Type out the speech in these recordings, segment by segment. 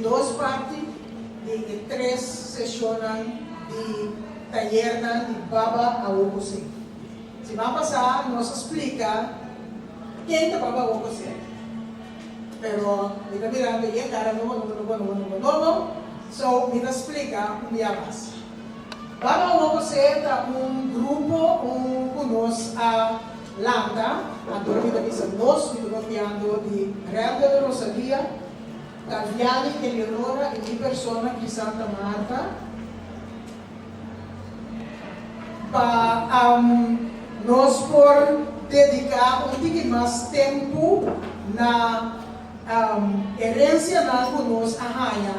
duas partes de três sessões de taller de Baba Awokose. Se vai passar, nós explica quem é Baba Awokose. Pero, kita mirando, e cara novo. So, kita explica como é mais. Baba Awokose é grupo, conosco a Lambda, a dormida missa nós, que estamos falando de Real de Rosalia, Gaviani, Eleonora e minha pessoa aqui Santa Marta, para nós por dedicar pouquinho mais tempo na herência na conosco a raia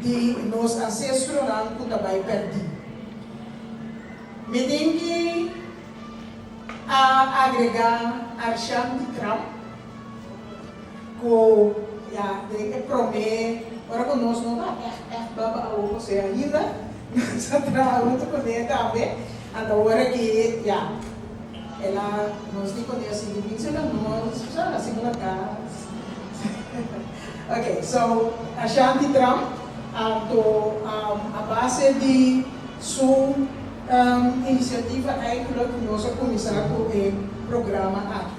de nossos ancestros que também perdido. Me tem que agregar Arshanti Trap, que promete, para conosco não é Baba Awokose ainda, nós trabalhamos com ele também, agora que ela nos conhece de mim, nós já assim na casa. Ok, so Arshanti Trap, a base de sua inisiativa eigenlijk nós começar com o programa aqui.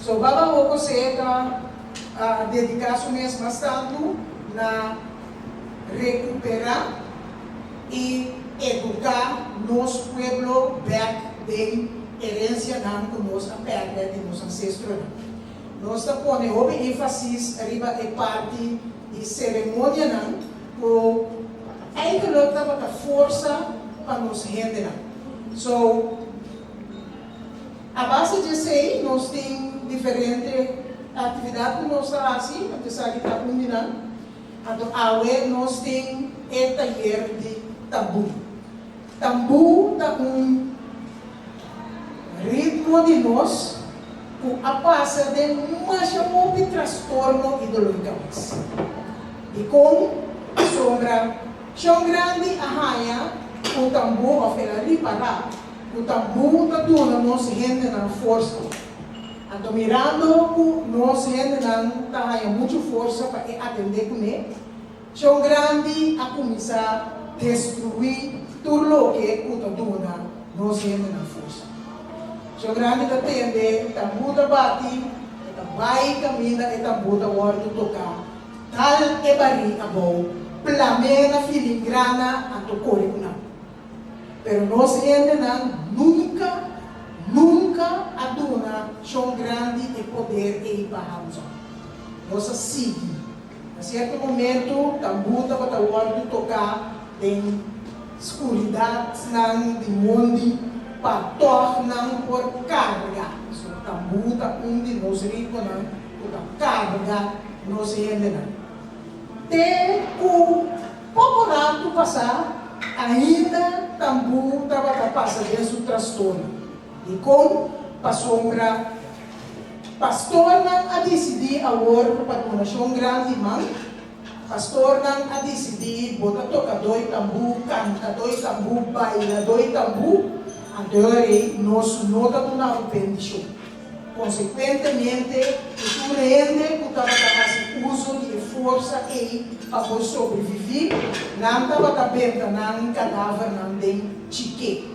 So, Baba Awokose está dedicar-se mesmo bastante na recuperar e educar nosso povo back de herência que nós perdemos de nossos ancestros. Nós estamos pondo ênfase arriba a parte de cerimônia que eigenlijk dá muita força para nos render. So, a base disso aí, nós temos diferentes atividades que nós fazemos assim, para pensar que está combinando. Então, nós temos o taller de tambu. Tambu é ritmo de nós, que a passa de mais transtorno ideológico. E com a sombra, chão grande, a raia, o tambu oferece para o tambu está dando nossa gente na força. Então mirando nossa gente está com muita força para atender com ele. Chão grande a começar a destruir tudo o que está dando nossa gente na força. Chão grande está atendendo, tambu está batendo, está vai caminhando, tambu está guardando tocar. Tal é bari a bom, plamena filigrana a tocar com pero nós ainda nunca aduna chão grande e poder e barramos. Nós assim, a certo momento, tambu estava tawando tocar em escuridade de mundo para tornar por carga. So tambu está de nós rico para carga nós ainda. Te o pouco rato passar ainda tambu estava passando desse transtorno. E com a sombra, pastor não a decidir agora para a nação grande, mas pastor não a decidir botar tocador tambu, cantador tambu, bailador tambu, agora nós não estamos bendição. Consequentemente, o rende que estava fazendo uso de força para sobreviver, não estava vendo não cadáver não tem chique.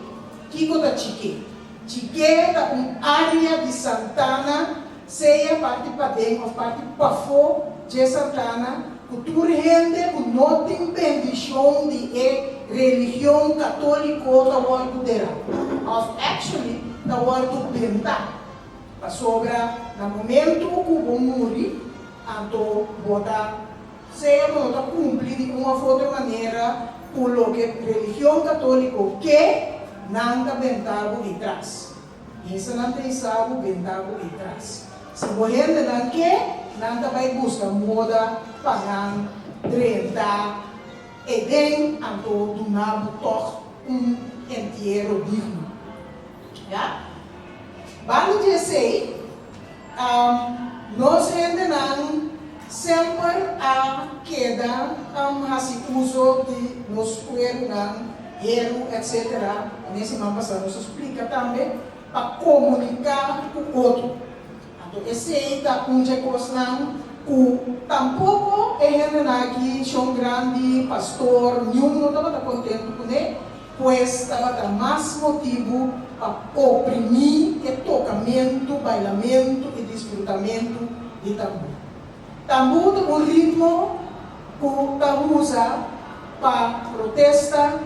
Que é chique? Chique é uma área de Santana, seja parte para dentro ou parte para fora de Santana, que tu rende que não tem bendição de religião católica da dela. Actually, da bendita. Para sobra, no momento que o morre, então, botar, seja para cumprir de uma outra maneira, por lo que a religião católica que não está bentado e traz. Isso não tem sábado bentado e traz. Se morrer não quer, não vai buscar moda, pagar, 30, e bem, então, do nabo, inteiro digno. Já? Vale dizer, nós ainda não sempre a queda uso de nos corpo, etc. Nesse ano passado, nos explica também para comunicar com o outro. Então, esse é uma coisa Tampouco é aqui um grande pastor, nenhum não estava contente com ele, pois estava mais motivo para oprimir o tocamento, bailamento e desfrutamento de tambor. Tambor é um ritmo que está usado para protesta,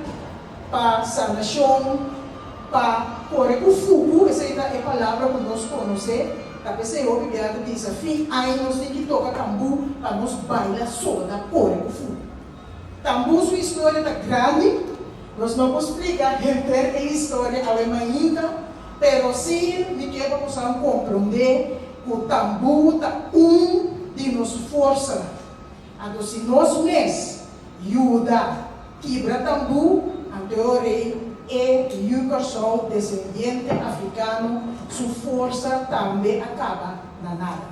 para sanação, para correr o fogo, essa é a palavra que nós conhecemos. Talvez eu ouvi a desafio, aí nós temos que tocar tambor para nós bailar só da correr o fogo. Tambor, sua história é grande, nós não podemos explicar inteira a história ainda, mas sim, me quer para possamos compreender que o tambor é de nossa força. Então, se nós mesmos ajuda quebra tambor, então é o descendente africano, sua força também acaba na nada.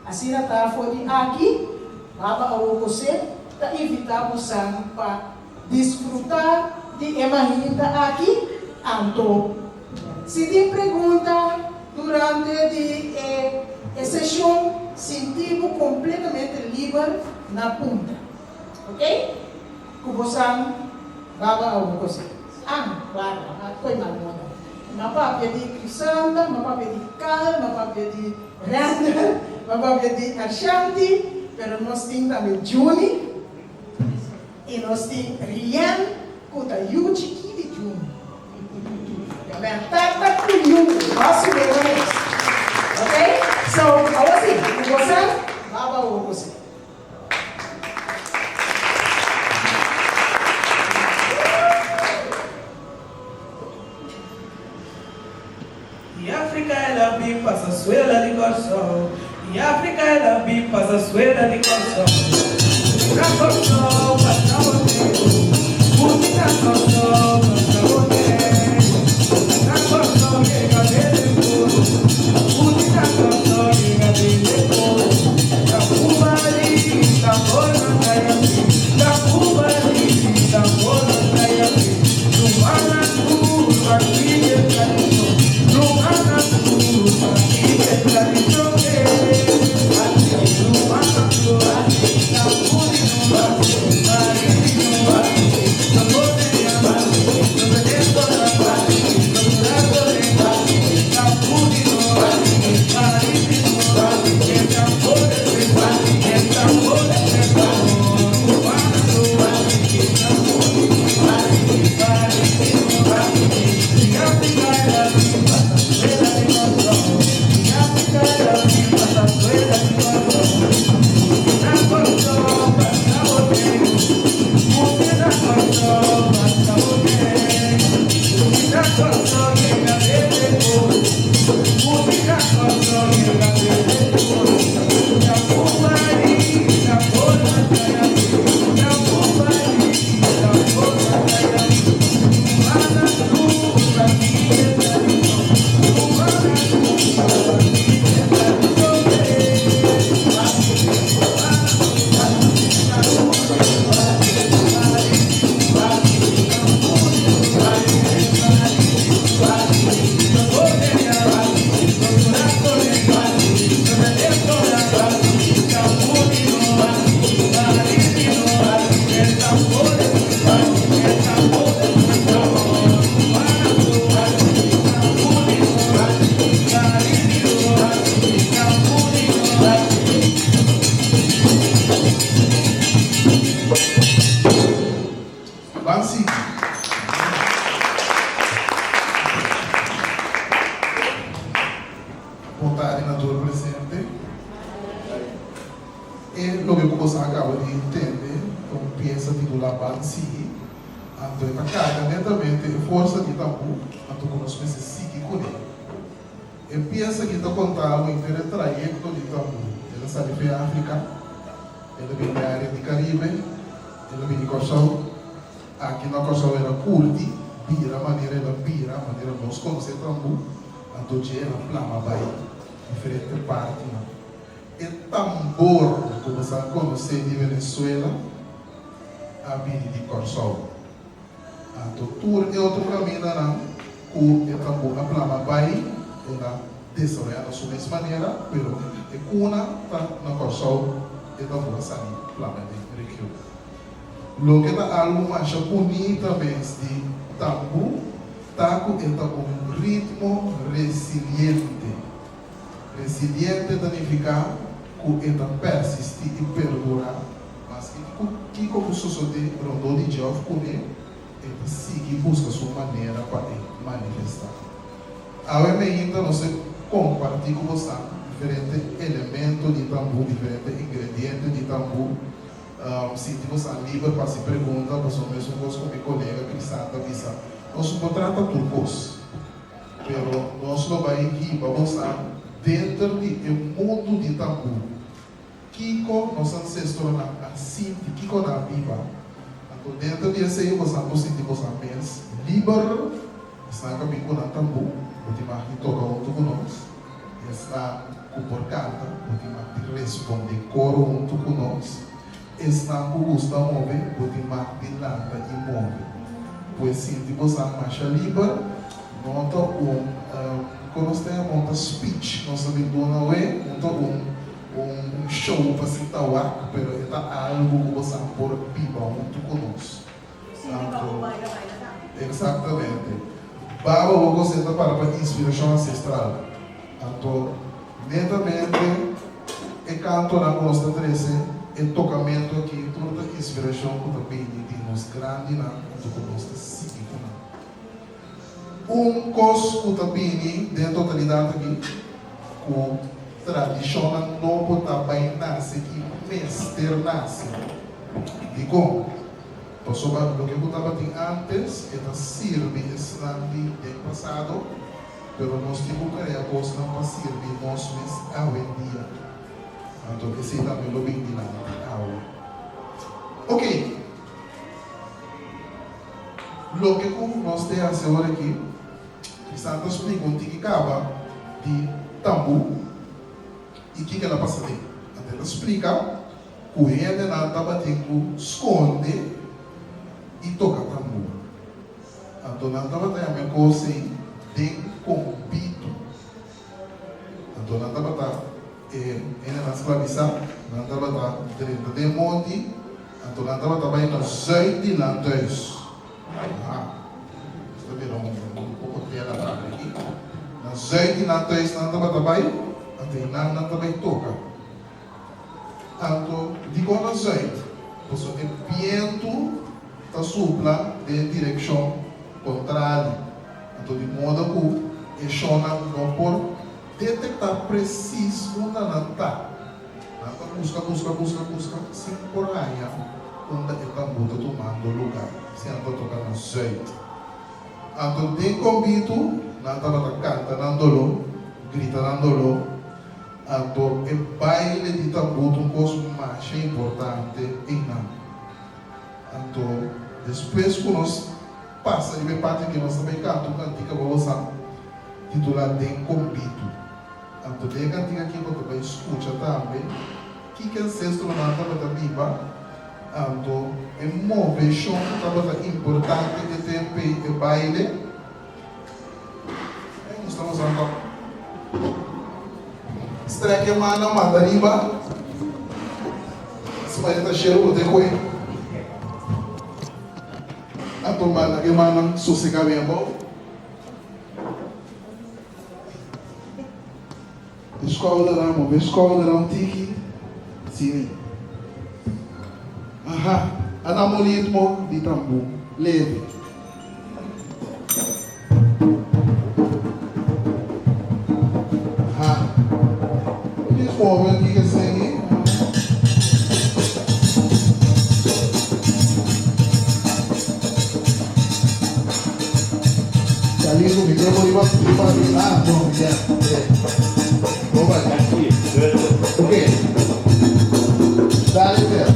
Assim, está aqui, você está invitado para desfrutar de Emahinda aqui. Então, se tem pergunta durante a sessão, sentimos completamente livre na punta. Ok? Que você vai você. Claro, foi mal. Mapapia de Crisanta, mapapia de Cal, mapapia de Randa, mapapia de Ashanti, pero nós temos também Juni, e nós temos Rian, que está Yuchi de Juni. Tá com Yuchi, nosso bebê. Ok? So, agora sim, você, baba ou você. E África ela vem passa suela de corção. E África ela vem passa suela de corção. Na corção passa boteiro. Música corção passa boteiro. Na corção chega de couro. Música corção chega de couro. Da Cuba ali, da Bona Caiapi. Da Cuba ali, da Bona Caiapi. Do Manacu, aqui é tradição. Diferente parte, e tambor, como você conhece de Venezuela, a vida de Corsol. A tortura é outro caminho, não? O tambor, a plama vai, ela desenvolve da sua mesma maneira, mas é cuna, tá na Corsol, então vou sair lá de recruit. Lo que está algo mais bonito também de tambu, taco é um ritmo resiliente. Resiliente significa que ele persiste e perdura, mas que como sucede rondou de Jeová com ele sigue busca sua maneira para manifestar. Agora ainda nós compartilhar com você diferentes elementos de tambu, diferentes ingredientes de tambu. Se você é livre para se perguntar, você mesmo com meu colega Crisanta Visa, nós não tratamos turcos, mas nós não vamos aqui para você dentro do mundo de tambu. Kiko, nosso ancestro na assim, Kiko na viva. Então dentro desse eu você não sente você mais livre, está com na tambu, você vai tocar junto com nós, está com porcada, você vai responder coro junto com nós, está com gosto de mover, você vai dilata e mover. Pois sente você mais livre, nota quando nós temos um speech, nós sabemos um show para sentar o arco, mas é algo que você pode viver junto conosco. Exatamente. Para você para a inspiração ancestral. Então, netamente, é canto na nossa 13, é tocamento aqui, toda a inspiração que também temos grande na nossa ciclo. Coisa que também dentro da totalidade aqui, o tradicional novo também nasce e mestre nasce. Digo, sobre o que eu estava antes, ela serve esnandi do passado, mas nós temos que criar coisas para servir nós hoje em dia. Então, esse também é o bem de lá. Ok. O que nós temos agora aqui, Santos explica um que acaba de tambu e o que ela passa ali. Ela explica que o rei estava tendo esconde e toca tambu. Então, ela estava tendo coisa de compito. Então, ela estava na escravização, ela estava dentro de monte, então ela estava também no zuid de landhuis. Está vendo pouco de tela aqui? Na zuid de landhuis, ela estava também, até ela também toca. Então, digo na zuid, você tem viento que sopra de direção contrária. Então, de modo que o chão não pode detectar preciso onde ela está. Busca, sem porraia, onde ele está tomando lugar. Se ela está tocando no jeito. Então, de convite, ela estava cantando, gritando. Então, o baile de tambu é uma coisa mais importante em nós. Então, depois que nós passa de parte que nós também cantamos uma cantiga para você, titulada de convite. Então, tem cantiga aqui que você escuta também, que ancestro não estava viva. Então, é uma movimentação que importante de ter o baile. Nós estamos andando. Estreque a mão, manda riba. Se vai estar cheiro, de coelho. Então, manda que manda, sossega bem bom. Escola de tiki, sim. Aha, anamolismo de tambu, leve. Aha, eles movem aqui que segue. Ali no microfone vai lá, não, já. Ok. Dale, Pedro.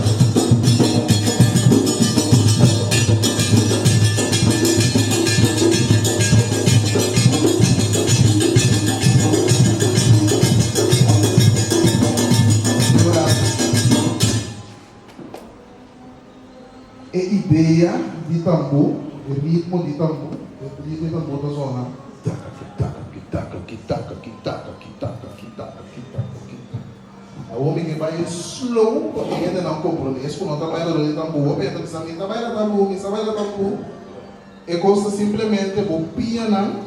A ideia de tambor, o ritmo de tambor, da zona. homem que vai slow, porque ainda não compromisso, quando está vai lá de tambu, pensa que sabe, está vai lá tambu, me vai lá tambu, e gosta simplesmente, o piano,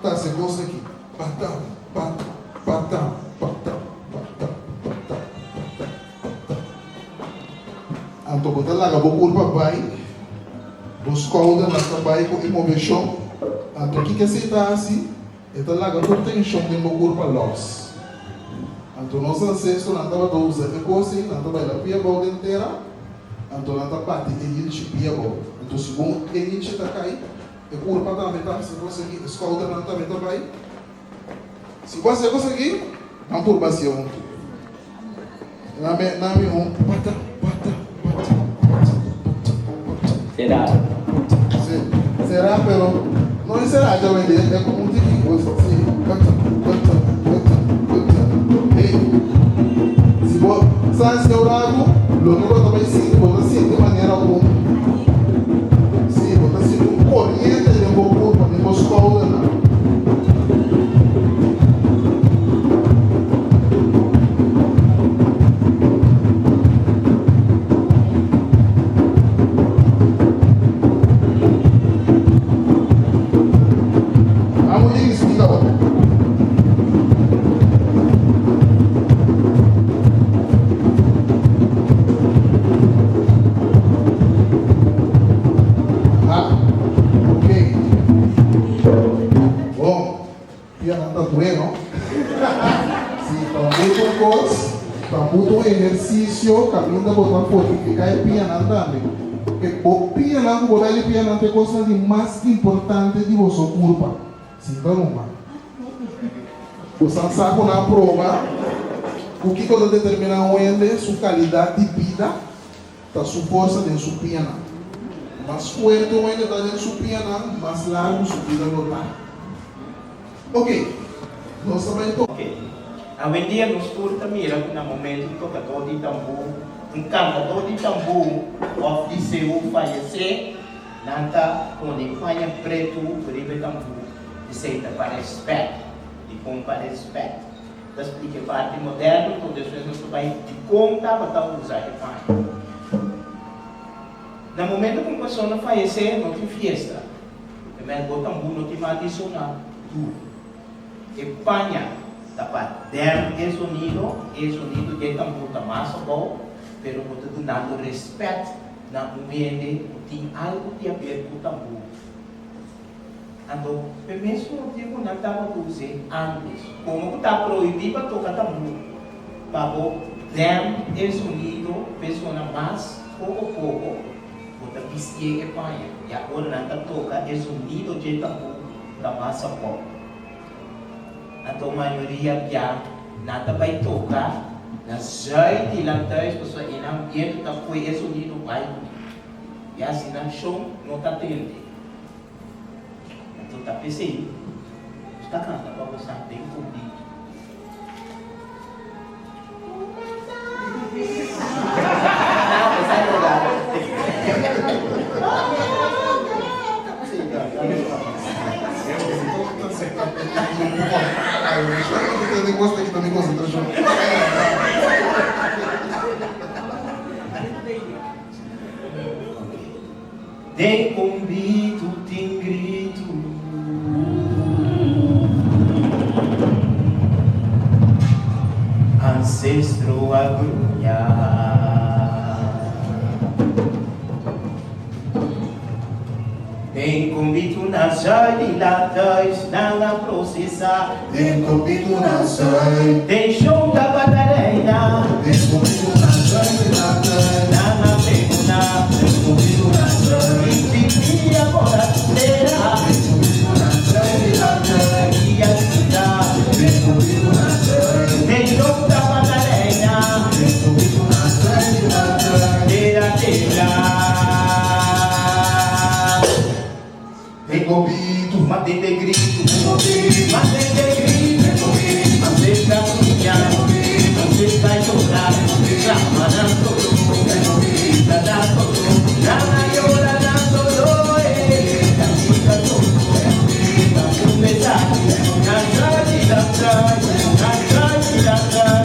tá se gosta aqui, patam, patam, patam, patam, patam, patam. Então, botar lá, vou curva vai, buscando na trabalho com imobiliação, então, o que se está assim? Então, lá, eu tenho chão de uma curva loss. Então, nós ancestros não estavam usando coisa, não estavam lá pia bola inteira, então não estavam batendo ele de pia bola. Então, segundo ele está caindo, a curva também está, se conseguir, escolta não também está vai. Se você conseguir, não turbação. Na minha pata, pata, pata, Será? será, pero não será, já vai ver, é como um tipo de coisa, assim, se você se eu lago, logo também sim, você sim de maneira alguma. Sim, você sim corrente de um corpo, de uma escola, não. Caminho botar fortificar é piano também. Porque o piano, o belo piano é coisa de mais importante de você curva. Sim, não. Você sabe na prova o que pode determinar onde sua qualidade de vida, da sua força de sua piano. Mais forte onde está dentro sua piano, mais largo sua vida não está. Ok. Nós também Ok. Hoje em dia nos curta mira no momento que toca todo de tambu, canta todo de tambu, ofereceu falecer, nanta com ele fanha preto, ribe tambu, aceita para respeito, de como para respeito. Das explica parte moderno, todo isso nos vai de conta para usar de fanha. No momento que uma pessoa falecer, não tem festa. Primeiro o tambu não tem adicional, tudo. E panha. Dapat el sonido de tambor está mais bom, pero você dando respeito na ambiente tem algo que a ver com o tambor. Então, mesmo tempo não estava usando antes, como está proibido para tocar tambor, para dar o sonido, pessoa mais pouco, você pisquia e panha, e agora não está tocando o sonido de tambor está mais bom. Então, a maioria já nada vai tocar, na jeito de lanternas, pessoas em ambiente que foi esse unido vai. E assim, no show, não está tendo. Então, está pensando, está cantando para você bem comigo. Não, sai do lugar. Eu nem gosto aqui também concentração. Tem convite, tem grito. Ancestro agrunhar. Tem convite nas jardinadas, não processar. Tem convite na sai. Tem show da batarena. Tem convite na sai. Nana peguna. Tem convite na sai. E a borateira. Tem convite na sai. E a cidade. Tem convite na sai. Tem show da batarena. Tem convite na sai. Teira, teira. Tem convite. Mantém de grito. Mantém de grito. Mantém da cunha. Mantém da chorar. Ramadan todo. Dada todo. Nana llora dando doe. Camisa todo. Camisa pesado. Cantar de dançar. Cantar de dançar.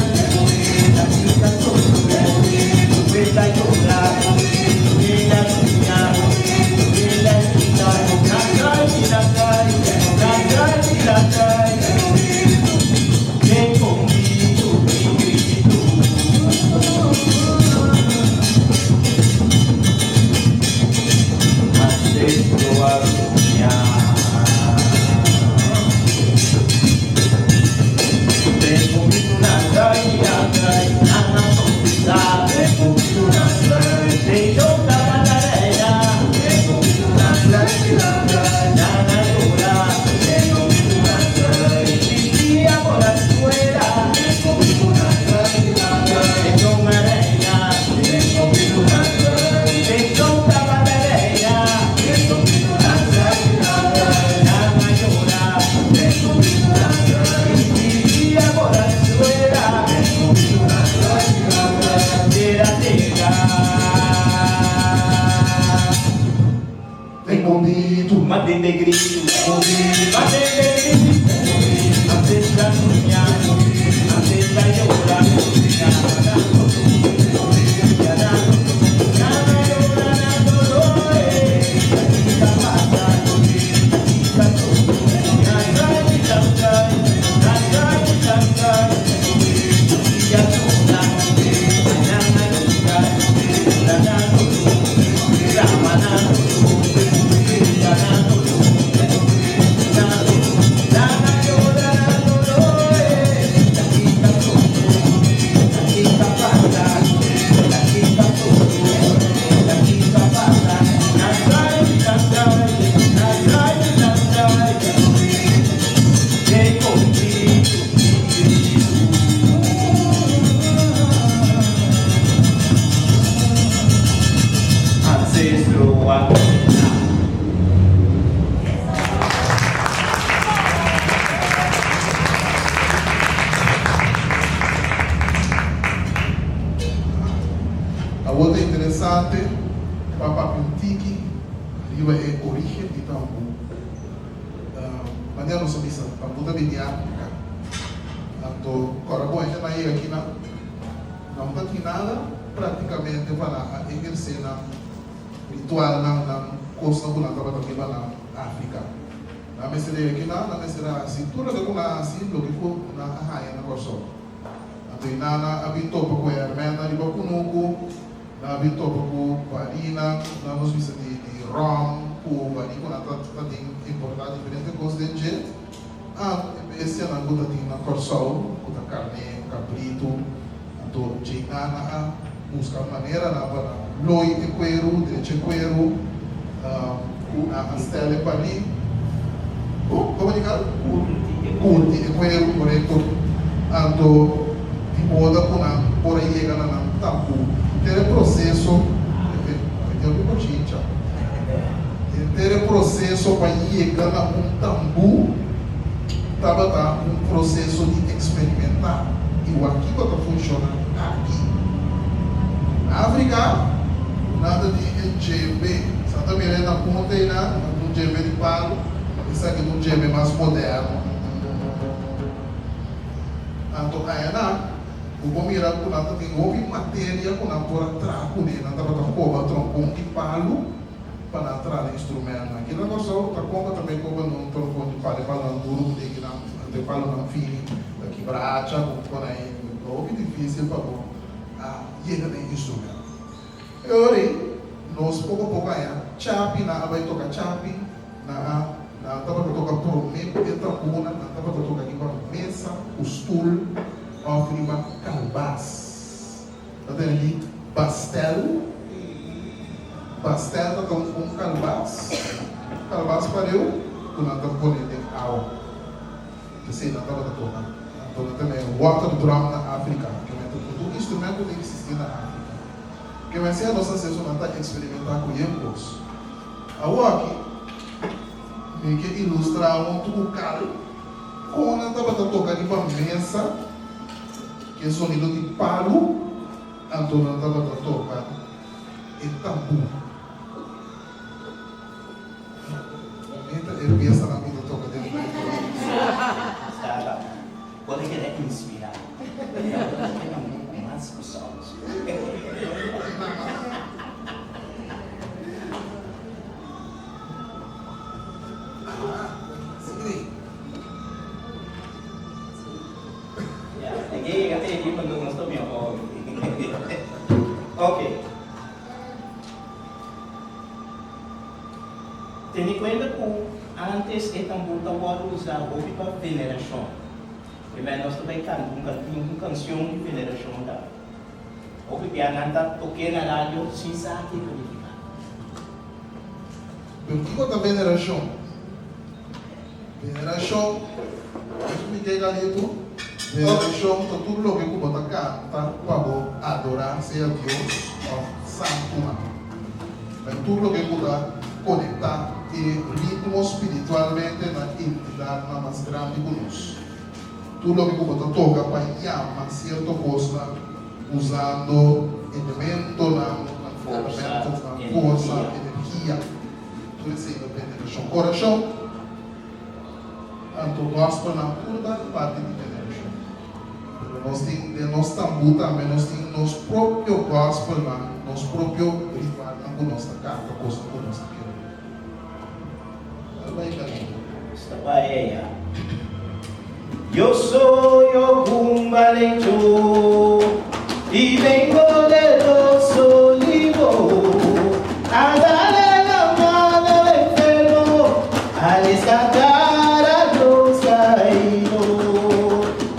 bonito, Madende grito, madende grito, atenda sonhando, atenda llorando, a outra interessante, Papa Pintiki, riba é origem de Tambu. Maneira não sabia, Tambu também de África. Então, agora bom, a gente vai aqui não tem nada praticamente para exercer na ritual na costa do lado da na África. Na mestre aqui na mestre cintura de uma assim do que for na raia na corso. Então, na habito para o hermana de bacunuco, na habito para o varina, na nos visa de rom, o varina na tá tem importante diferente coisa de gente. Esse é na gota de na corso, com carne, cabrito. Então, na busca maneira na para loi e cuero, direito cuero, a stelle para ali. Como dizer? Curti e cuero, correto. Então, tipo da puna por aí chega na tampo. Ter processo, ter processo para chegar na tambu, estava processo de experimentar. E o aqui está funcionando aqui. Na África, nada de NGB. Santa Mirena Ponte, um GB de palo, isso aqui é um GB mais moderno. Então, aí, o bom mirar com nada tem houve matéria com a por traco de nada para cobra troncão de palo para entrar no instrumento. Aqui na nossa outra cobra também cobra no troncão de palo para não duro de que não de palo não fini daqui bracha com aí houve difícil para chegar no instrumento. Eu nós pouco aí chapi na vai tocar chapi na tava tocar por meio de tambuna na tava tocar aqui para mesa o stool offriva calbas. Tá vendo ali? Pastel tá com calbas. Calbas para eu, tu não tá pondo de água. Você não tava tocando. Então também water drum na África. Que é todo instrumento que existe na África. Que vai ser a nossa sessão não tá experimentar com eles. A aqui me quer ilustrar um tucucal. Como não tava tocando aqui para mesa. Que é sonido de palo, Antônio estava tocando e tambu. Ele pensa na vida toca dele. Pode querer inspirar. Tem mais pessoas. Ok. Tendo em conta que antes é também estava usando para veneração. Primeiro nós também cantamos uma canção de veneração da. O que a Nanda toquei na rádio sem saber verificar. O que é veneração? Veneração, eu me diga ali tu. Veneração, tudo o que o bota canta para adorar ser Deus ou Santo. Mas tudo o que o conectar e ritmo espiritualmente na entidade mais grande conosco. Tudo o que o toca para chamar certa coisa usando elemento na força, energia. tudo isso ainda penetração coração, então gospel na toda parte de penetração. Nós também também nós temos nosso próprio gospel na nosso próprio ritual com nossa carta, com nossa Esta paella. Yo soy un valecho y vengo de los olivos a darle la mano al enfermo, a rescatar a los caídos.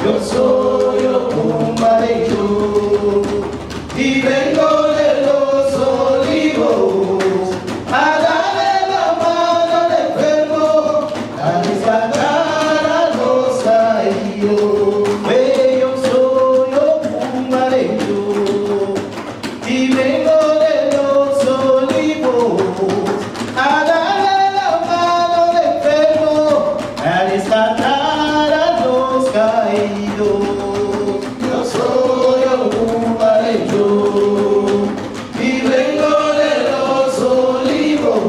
Yo soy un valecho y vengo de los olivos a darle la mano al enfermo, a rescatar a los caídos. Yo soy un valecho y vengo de los olivos a darle la mano al enfermo, a rescatar a los caídos. Yo soy un valecho y vengo de los olivos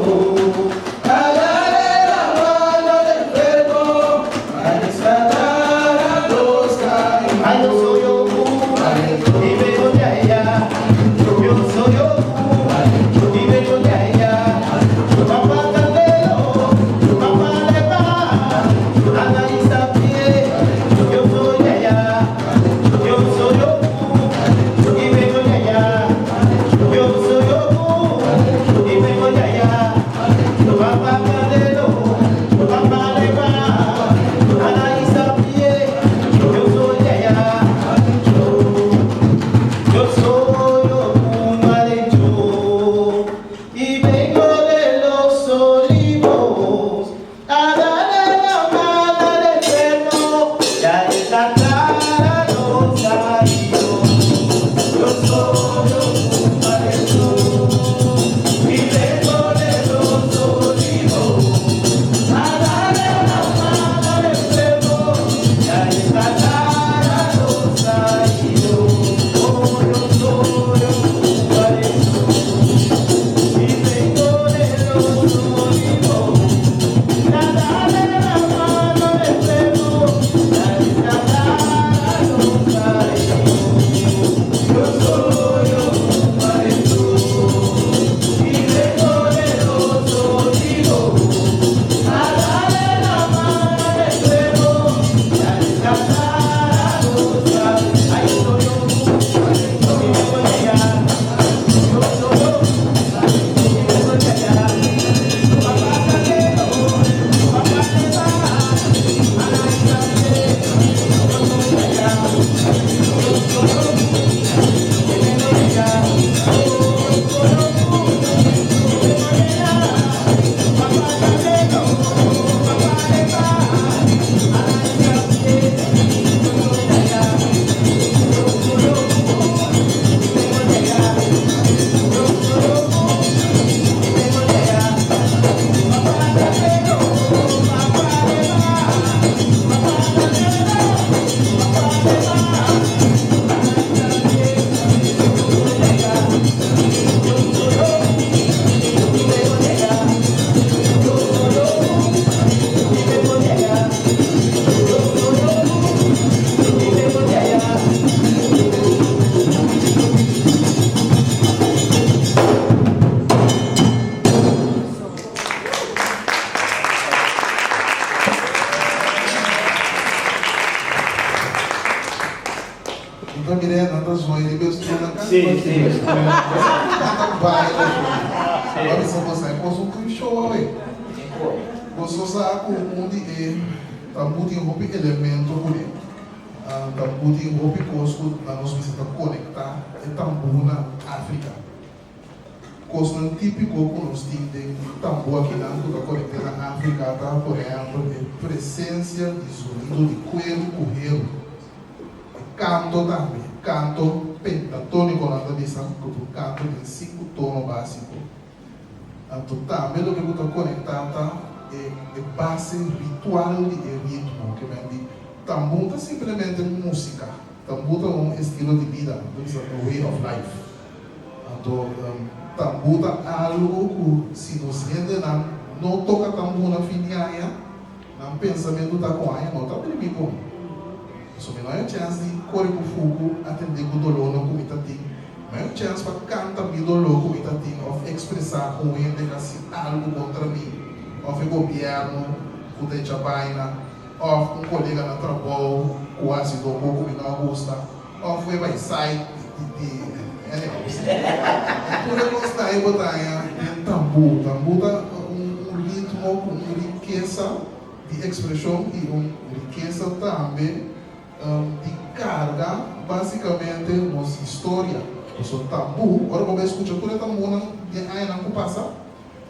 a darle la mano al enfermo, a rescatar a los caídos. Ay, yo soy un valecho y vengo de allá. Yo soy un valecho y vengo de allá. Papá Candelo, papá Lepa, analista pie. Yo soy de allá. Yo soy un y vengo de allá. Yo soy un y vengo de allá. Papá Candelo, papá Lepa, analista pie. Yo soy de allá. Yo soy un valecho y vengo de los olivos a darle la mano al enfermo y a rescatar a los caídos. Yo soy un valecho y vengo de los olivos a darle la mano al enfermo y a rescatar a los caídos. Oh, yo soy un valecho y vengo de los olivos a darle la mano al enfermo y a rescatar a los caídos. Yo soy un valecho y vengo de los olivos a darle la mano al enfermo y a rescatar a los caídos. Ay, yo soy un valecho y vengo de allá. Yo soy un valecho y vengo de allá. Papá Candelo, papá Lepa, analista pie. Yo soy de allá. Yo soy un y vengo de allá. Yo soy un y vengo de allá. Papá Candelo, papá Lepa, analista pie. Yo soy de allá. Yo soy un y vengo de allá. Yo soy un y vengo de allá. Papá Candelo, papá Lepa, papá Candelo, papá Lepa, analista pie. Yo soy de allá. Yo soy un y vengo de allá. Yo soy un y vengo de allá. Yo soy un y vengo de allá. Então, Guilherme, nós vamos ir ver os treinamentos. Sim, sim. Vai, agora só você pode um show, ué. Você sabe onde é, tá muito em roupa elemento por aí. Tá muito em roupa costo, nós precisamos conectar, é tambor na África. Coisa típico que nós temos tambor aqui na conectar na África, tá, por exemplo, é presença de sonido de coelho correio. Canto também, canto pentatônico na tradição, canto em 5 tonos básicos. Então, também o que eu estou conectado é base ritual e ritmo, que vem de tambor é simplesmente música, tambor é um estilo de vida, é way of life. Então, tambor é algo que se nos rende na não toca tambu na fim de ano, não pensamento da coisa, não está bem bom. Só que não é chance de correr com fogo, atender com dolor no comida tem. Não é chance para cantar com dolor no comida tem, ou expressar com ele que algo contra mim, ou o governo, o de Jabaina, ou colega no trabalho, quase do pouco que não gosta, ou foi para sair por gostar de botar em tambu. Tambu é ritmo com riqueza de expressão e riqueza também de carga, basicamente, nossa história. O tambu, agora vamos escutar tudo o tambu de aí não passa,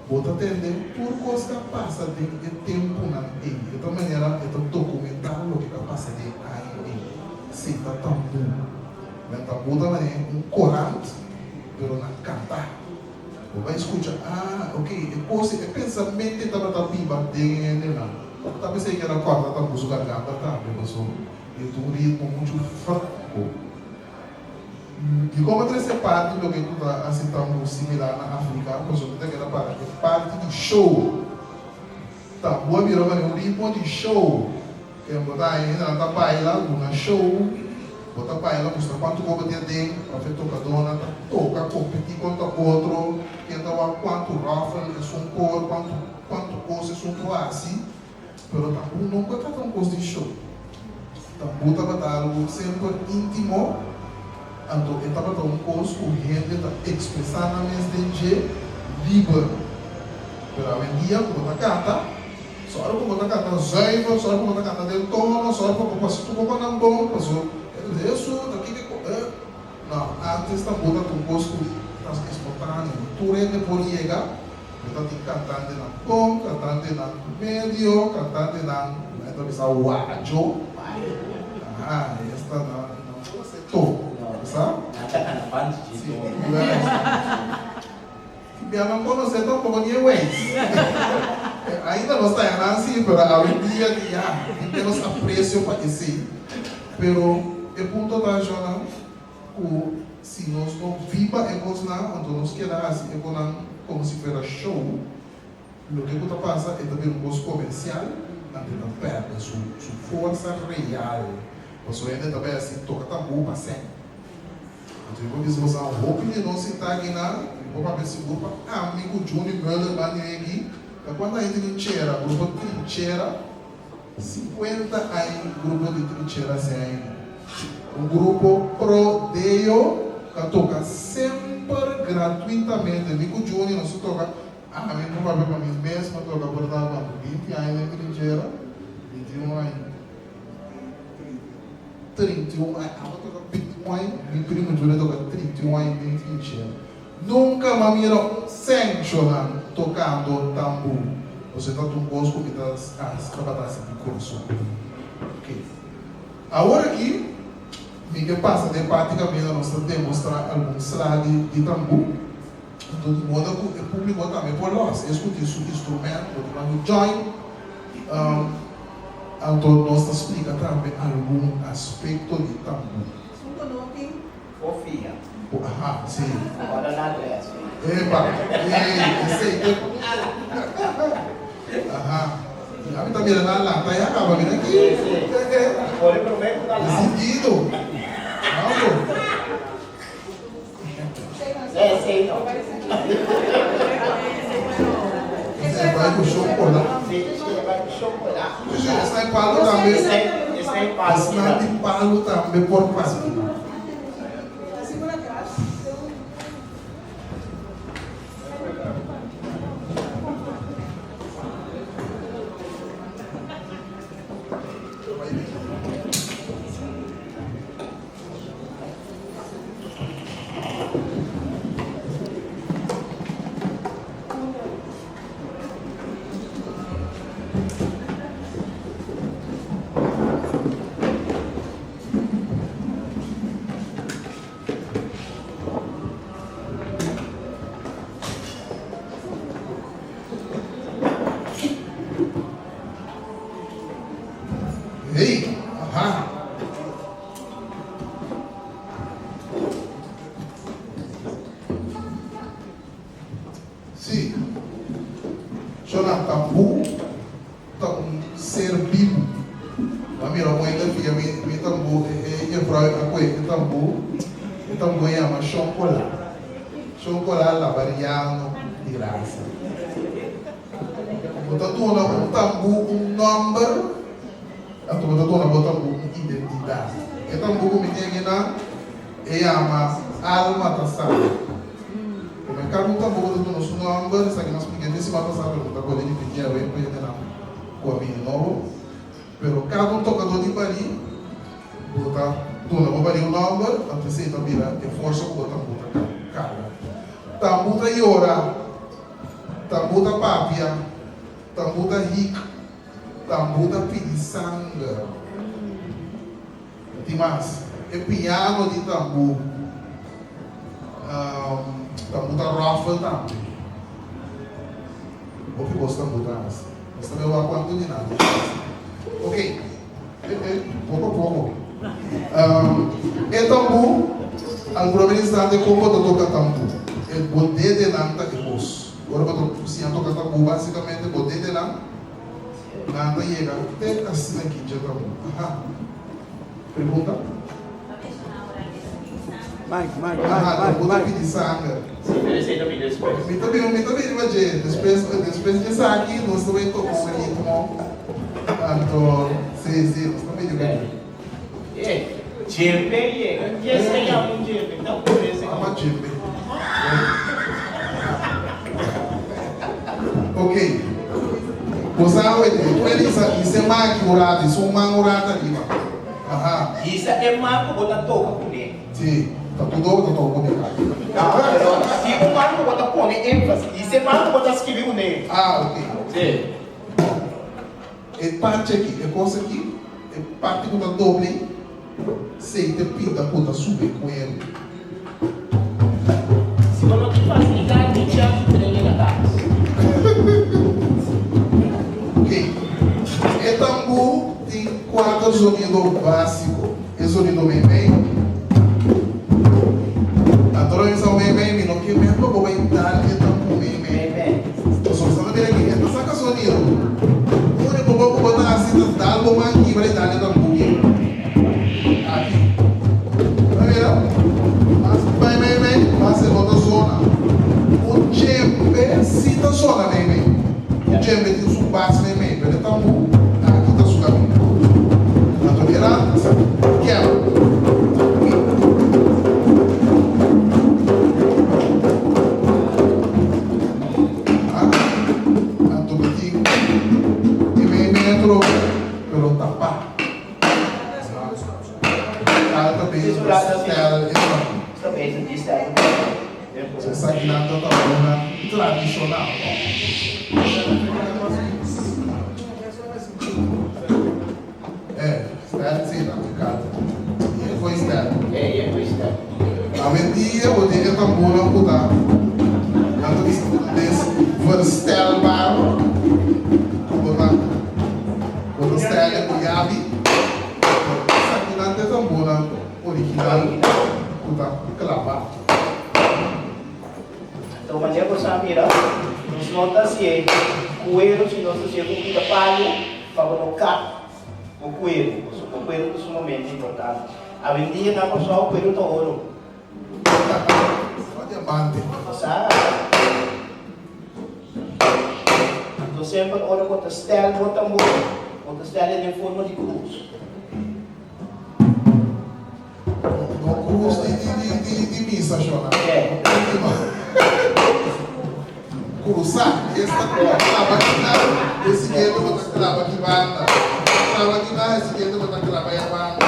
bota atender tudo coisa que passa de tempo na ele. De tal maneira, é documentar o que passa de aí. Sim, tambu. Mas tambu também é corante, mas não cantar. Vai escutar, ok, é pensamento que estava na piba de lá. Tá pensando que era corta, tá com o garganta, tá? Mas o ritmo muito fraco. E como essa parte do que tu está aceitando similar na África, pois eu tenho que parte de show. Tá, boa virou um ritmo de show. Que é botar aí na baila, na show. Botar baila, mostra quanto roupa tem, a tocadona, toca, competir contra outro. Quem dá quanto raffle, é um cor, quanto coisa, é um classe. Pero tambu nunca está tão coisa de show. Tambu está algo sempre íntimo. Então, ele estava tão coisa que a gente está expressando na mensagem livre. Pero hoje em dia, como está canta, só como está canta zaiva, só como está canta del tono, só como passa tudo como não bom, passou isso, daqui que não, antes tambu está tão coisa que está espontâneo. Tu rende por chegar. Kita cantante na tom, cantante na medio, cantante na ito bisa wajo. Esta na setor, bisa? Nakakanapan Sim. Biar não conhecer tão pouco de ways. Ainda não está assim, pero hoje em dia já temos apreço para esse. Pero o ponto da jornada, se nós não vivamos então nós queremos assim, como se fosse show, o que está passando é também um gosto comercial, onde não perde sua força real. Você ainda também assim, toca tambu, mas sem. Então, eu vou dizer, você roupa de não sentar aqui na, vou para esse grupo, amigo Johnny Miller, aqui, quando a gente trincheira, grupo de trincheira, 50 aí, grupo de trincheira, assim ainda. Um grupo Prodeo, que toca sempre gratuitamente. Nico Júnior, nós toca, a mim não vai para mim mesmo, toca por dar 20 anos em trincheira, 21 anos, 31 anos, toca 21 anos, meu primo Júnior toca 31 anos em trincheira. Nunca me mira sensacional tocando tambu. Você está um gosto que está trabalhando de curso. Ok. Agora aqui, o que passa de praticamente nós demonstrar alguns slides de tambu. Então, de modo que o público também pode escutar esse instrumento, o join. Então, nós explicamos também algum aspecto de tambu. Fofia. Sim. Agora na adresse. Epa, esse a mim está mirando lá, tá aí, acaba vindo aqui. Olha para o meio da lá. Decidido. Sei não. Você vai com o chocolate. Você vai com chocolate. Esse é palo também. Esse é palo. Esse não tem palo também por parte. Ei, Sim. Chama tambu, ser vivo. A minha mãe da filha, me tambu, e para a coisa, tambu é uma chocolate. Chocolate lá, variando de graça. Portanto, um tambu, um número, a tua tambu, uma identidade. E tambu, me tem na, é uma alma da sala. Mas cada um tambu, do nosso número, isso aqui nós pequenos, se mata sala, não está podendo pedir a ver, porque não com a minha novo. Pero cada um tocador de bari, botar, dona, vou bari o número, antes de você virar, é força com o tambu, cara. Tambu da iora, tambu da papia, tambu da rica, tambu da pidiçanga. Demais, é piano de tambu, tambu da rafa também. O que gosta de tambu mas também vai quanto de nada. Ok, pouco a pouco. É tambu, al primeiro instante como eu toco tambu. O poder de nanta é voz. Agora, se eu tocar tambu, basicamente, o poder de nanta chega até assim aqui de tambu. Pergunta? Tambu de pidiçanga. Me também imagina. Depois de sair aqui, nós também tocamos o ritmo. Então, sim, nós também jogamos. Djembe, yes, I am djembe. Não, por isso. Ama djembe. Ok. Você sabe, isso é maquiurado, isso é uma maquiurada ali. Isso é marco botar toca com ele. Sim, tá tudo com ele. Se o marco botar com ele, ênfase. Isso é marco botar escrever com ele. Ok. Sim. É parte aqui, é coisa aqui, é parte com a doble, sei te pinta com a subir com ele. Se você não faz ligar, tem chance de treino na casa. Ok. É tambu tem 4 sonidos básicos. É sonido bem. A troca bem, não que mesmo vou entrar é tambu bem. Então, só você ver aqui, esta saca sonido. Vou botar assim, dá algo mais aqui, vai dar tambu aqui. Tá vendo? Mas, passa outra zona. O djembe, cita zona, bem. O djembe tem um baixo, bem. Ele tá um aqui está o caminho. Tá vendo? Quebra. Pelo tapar. Alta bem, você sabe que nada está bom, tradicional. Espera que você está ficado. E foi externo. É foi externo. A mentia, o dia está bom, não mudar. Nada disso, verstelbaar. Quando está com Yabi, aqui na Tetambuna, original, clavar. Então, quando você mira, nos notas se coelho, se nós se comida palha, para colocar o coelho do seu momento importante. A vendia na pessoa o coelho do ouro. Diamante. Sabe? Então, sempre olha com a stela, bota um bolo. Outra stela é em forma de cruz. Não cruz de missa, Jona. É. Cruzar, esse tá clava aqui na, esse dedo botar clava aqui banda. Clava aqui na, esse dedo botar clava aí banda.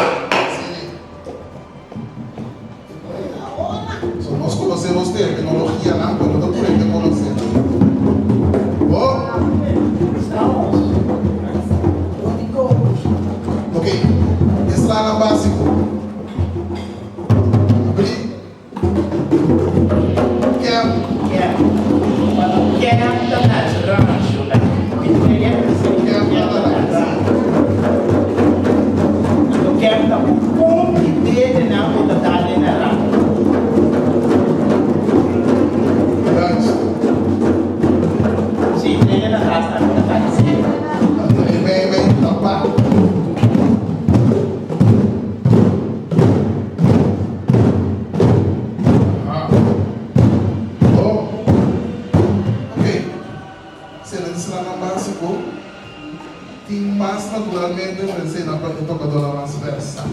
Nós conhecemos terminologia lá, quando eu estou aprendendo a conhecer. Estamos. Ok, esse lá é o básico. Abrir. Sim, Ele na casa, na casa. Vem tapar. Ok. Se ele ensinar no básico, tem mais naturalmente ele ensina para o tocador mais versa.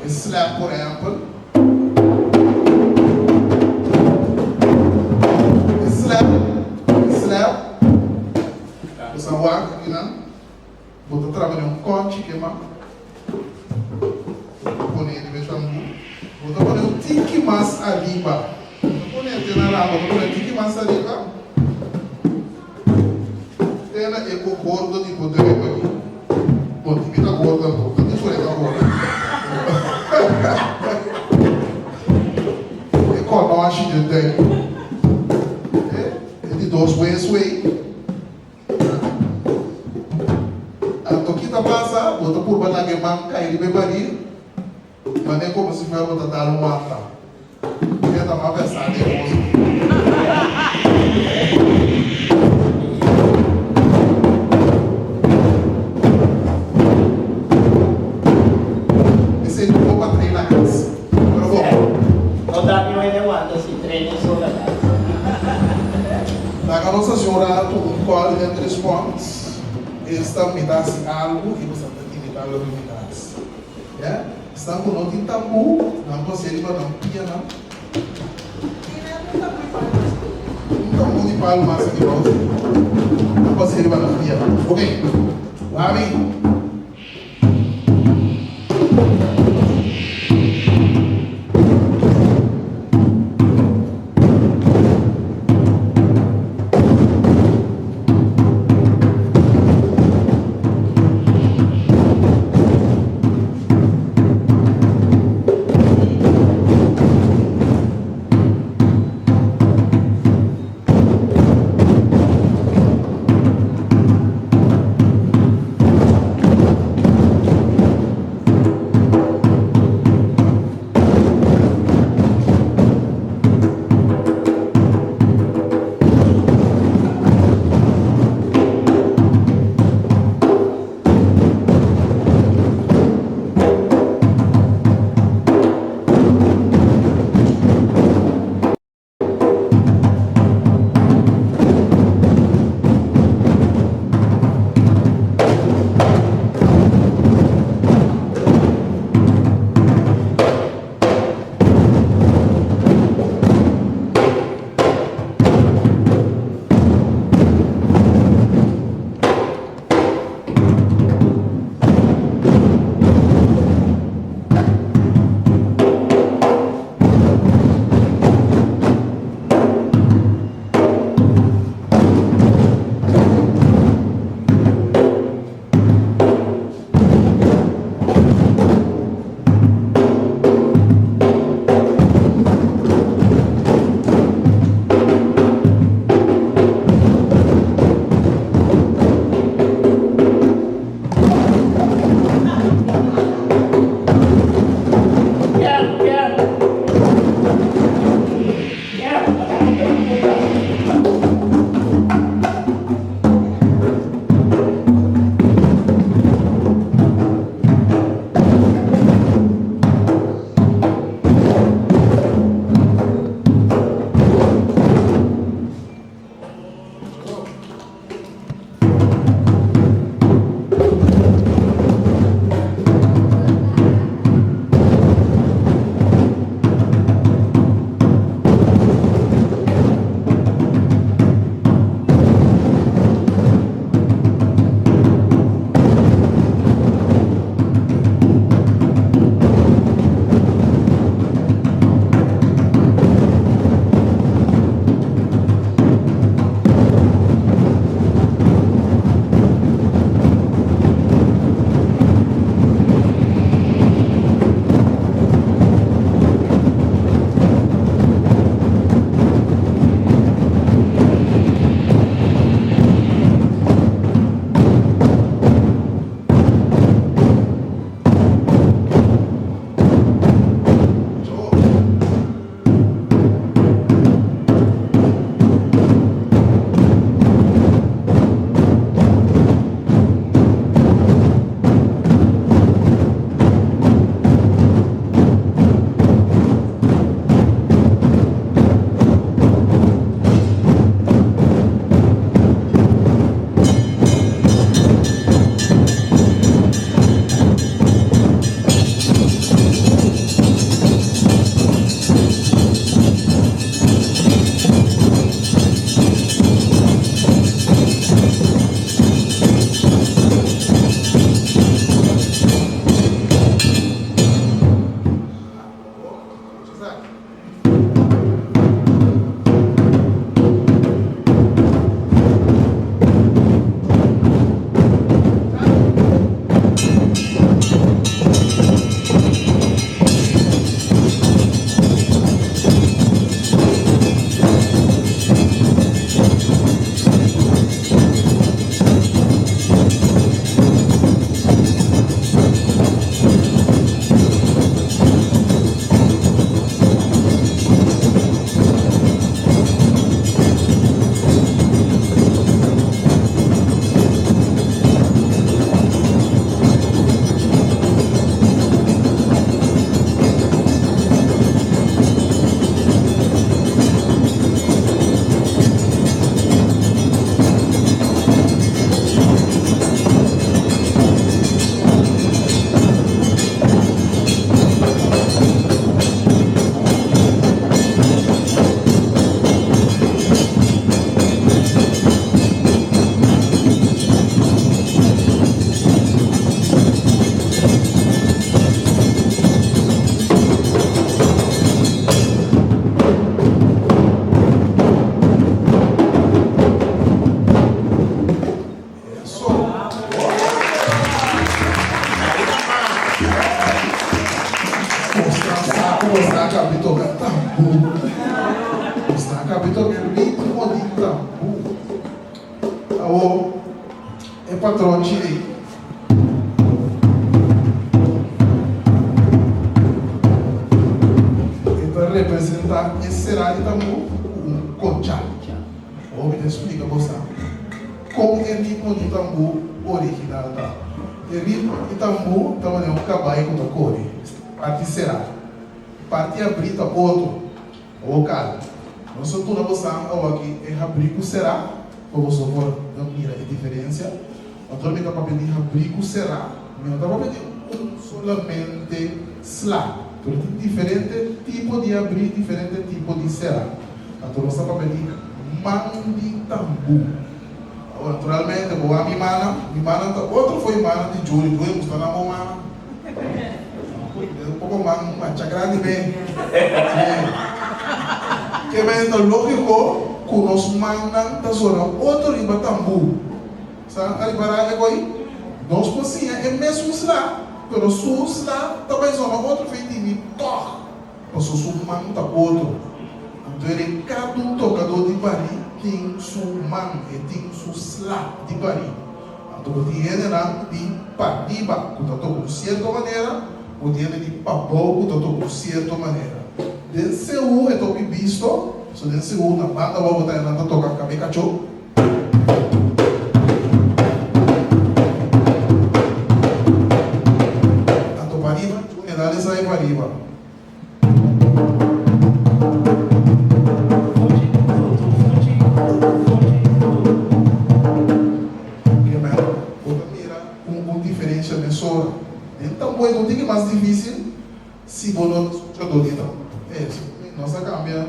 Slap, por exemplo. Slap. Você aguarda aqui, né? Vou trabalhar um conte que mais. Vou pôr ele mexendo. Vou pôr um tique mais arriba. Vou pôr ele na lava. Vou pôr um tique mais arriba. Tem o gordo de poder aqui. Bom, tem que estar gordo. Não tem que estar gordo. E conosce de tempo. Dos ways way. A toquita passa, bota por baixo que manca ele bebari, mas nem como se for botar dar um ata. É da má versão de música. Esse é um pouco para treinar casa. Agora vou. Não dá nenhum elevado assim, treino só da casa. A Nossa Senhora, um call and response, esta me dá algo e você tem que dar o que dá. Está com não tem tabu, não consegue para não pia não. Não muito palmas aqui não consegue para não pia. Ok, lá vem. é patrão de para representar esse será também um concha. Ou me explica você como é ritmo de tambor original tá? O ritmo de tambor também é um cabalho com a cor. Parte será, parte abrir tá outro, ou cara. Nós só tudo você aqui é abrir com será, como você for mira a diferença. Então me dá para pedir abrir com será, me dá para pedir solamente slá. Então tem diferente tipo de abrir, diferente tipo de será. Então nós para pedir mandi tambu. Naturalmente, vou a minha mana, outro foi mana de Júlio, está na mão mana. Um pouco mais, mas grande bem. Que é lógico que nós mandam da zona outro riba tambu. Sabe, a ribará é coi. Nós cozinha é mesmo lá, pero sus lá também zona outro feito de toque. Nós sumando outro. Então ele cada tocador de bari tem seu man e tem seu slá de bari. Então tem de padiba, que está de certa maneira, ou tem de papau, que está de certa maneira. Desse um é toque visto, so desse um na banda vou botar na toca cabecacho. A topariba, é dar essa aí pariba. Então, pode não ter mais difícil se você não escuta do dia. É isso. Nossa cambia.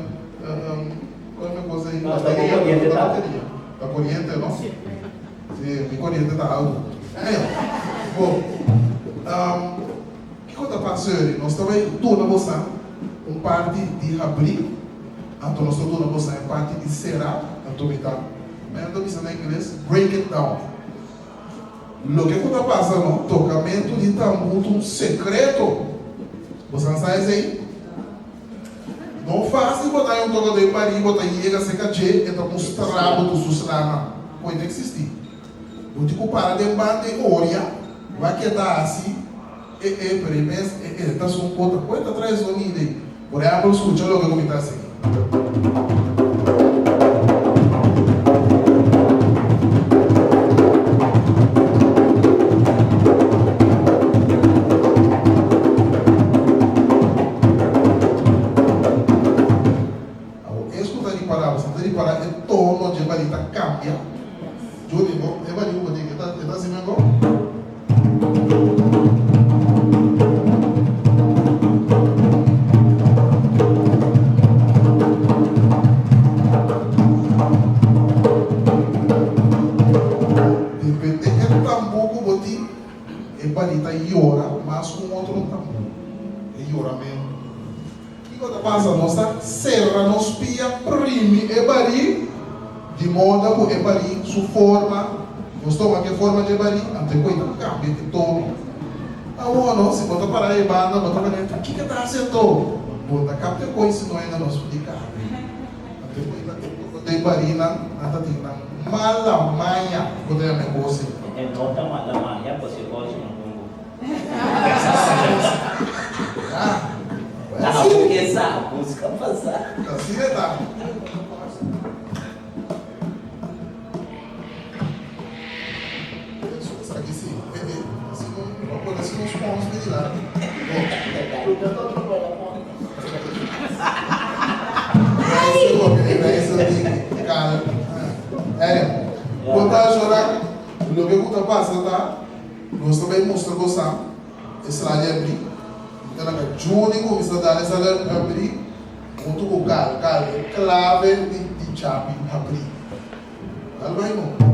Qual é a coisa aí? A corrente, não? Sim, a corrente está alto. Bom, o que está passando? Nós também tornamos parte de abrir, então nós tornamos parte de será, então mas eu estou em inglês, break it down. O que está passando? Tocamento de tambor, um secreto. Você não sabe aí? Não fácil botar um tocador de pari, botar chega, seca, e então mostrar o dos lana. Pode existir. Vou te comparar de banda e olha, vai quedar assim, está só um pouco, pode atrás do nível. Por exemplo, escuta o que eu comentar assim. De modo que é bari, sua forma, gostou que forma de bari, ante coisa cambia de todo. Agora, se você parar aí banda, você vai dizer, o que está fazendo? Você capta coisa não ainda não explicar. Ante coisa de bari na tem mala manha, você é meu você. É nota mala manha, você pode não. Ah, porque sabe, busca passar. Assim é tá. Assim nos pontos de lá. Cara, quando a chorar, o que está passando, tá? Nós também mostramos você esse lado de abrir. Então, a Júnior começa a dar essa lado de abrir, junto com o cara, clave de chave abrir. Algo aí, não?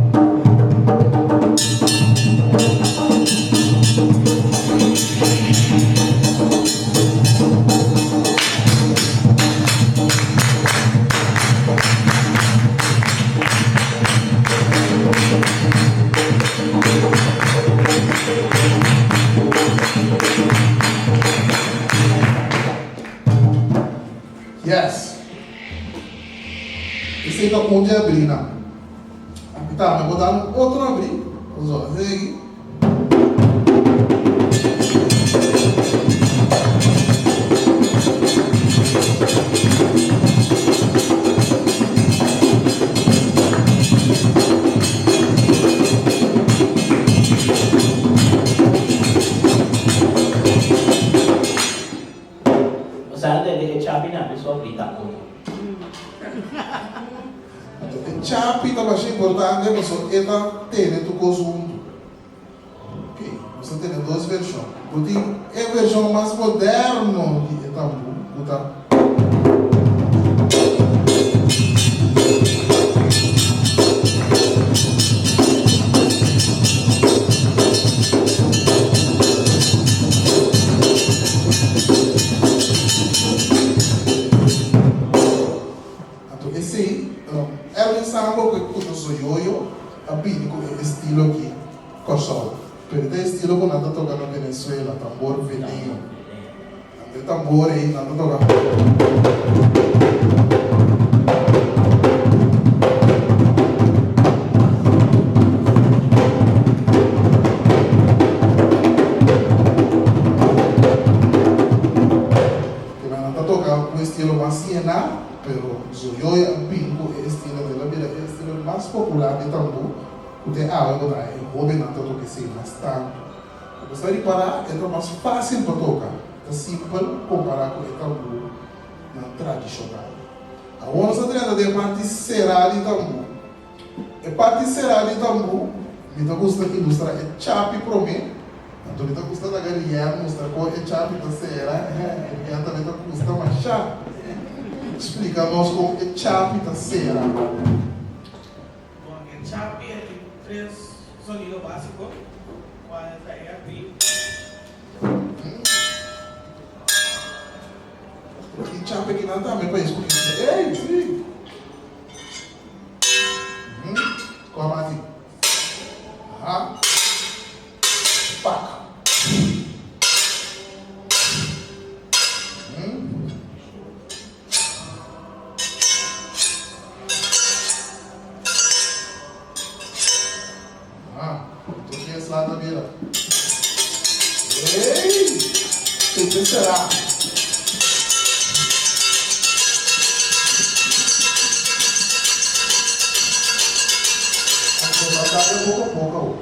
Yes. Esse é o ponto de abrir, né? Tá, mas vou dar um outro abrir. Vamos ver aqui. Chapi também é importante, mas ela tem tu conjunto. Ok, você tem duas versões. Porque é a versão mais moderna de Etambu, tá? Estilo aqui, corsol. Pero é estilo que nada toca na Venezuela, tambor velhinho. Ande tambor aí, nada toca. Nada toca um estilo mais siena, pero zoyoya pingo é estilo de la vida, é estilo mais popular de tambor. Porque é hobby não toca que sim, mas tanto. Você de parar, é mais fácil para tocar. É simples comparar com o tambor na tradicional. Agora você trata de parte será de tambor. A parte será de tambor, me gusta ilustrar é chapi para mim. Então me gusta da galinha mostrar qual é chapi da será. Ele também gusta mais chapi. Explica-nos como é chapi da será. Chapi tres sonidos básicos. ¿Cuál es la abrir? E chape que não também para escutar. Ei, sim. Como assim? Paca. Toquei esse lado da vira. Ei! O que será? A coisa é pouco a pouco.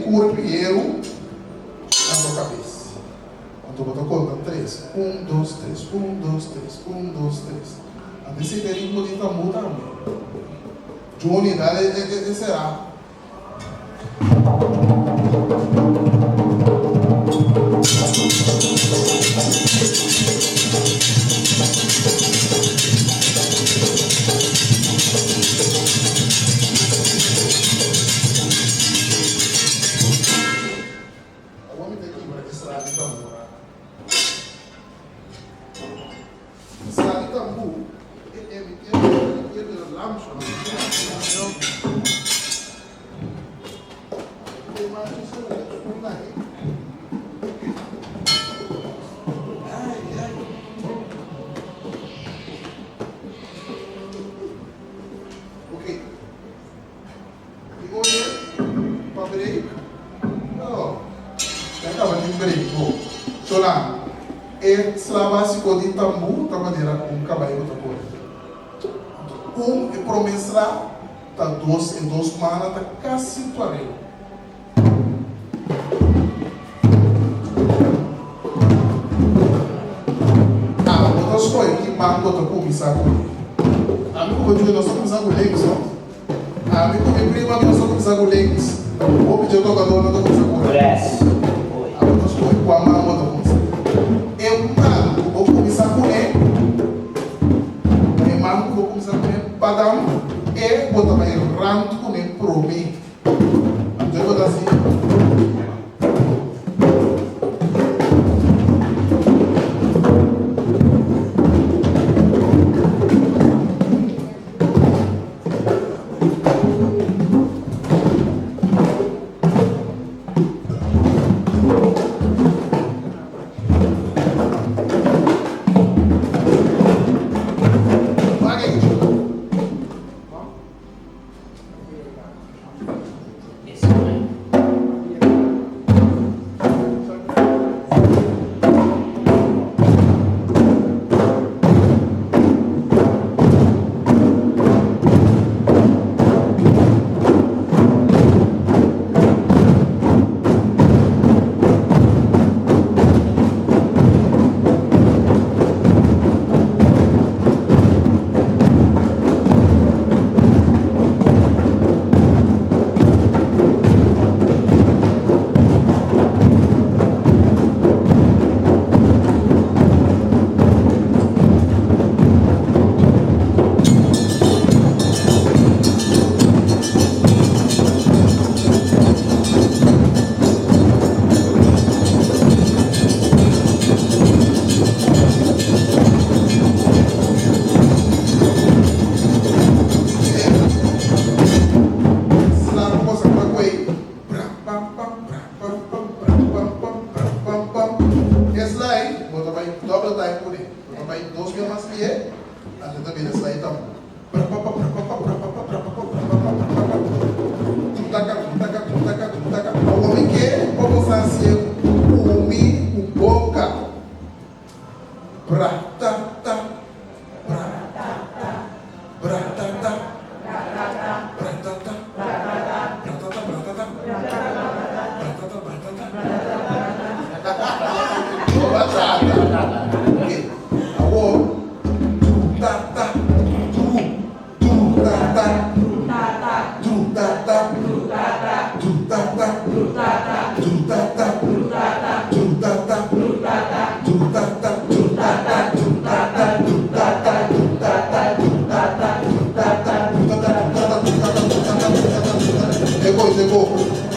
Curpieiro na sua cabeça. Então vou contar 3. 1, 2, 3. 1, 2, 3. 1, 2, 3. Até se der ritmo de tambor também. De uma unidade será. Básico de tambu, tá maneira um cabalho da coisa. É promessa, tá 2 em 2 semanas, tá quase tuarelo. Outras coisas que mando tá começar com ele. Amigo, vou dizer, nós estamos começando com legs, não? Amigo, minha prima, nós estamos começando com legs. Vou pedir a tocador, nós estamos começando com ele. Outras coisas, com a mão, nós estamos começando. Eu mando, vou começar com ele. padam e bota mais rand com em promi. Então eu assim.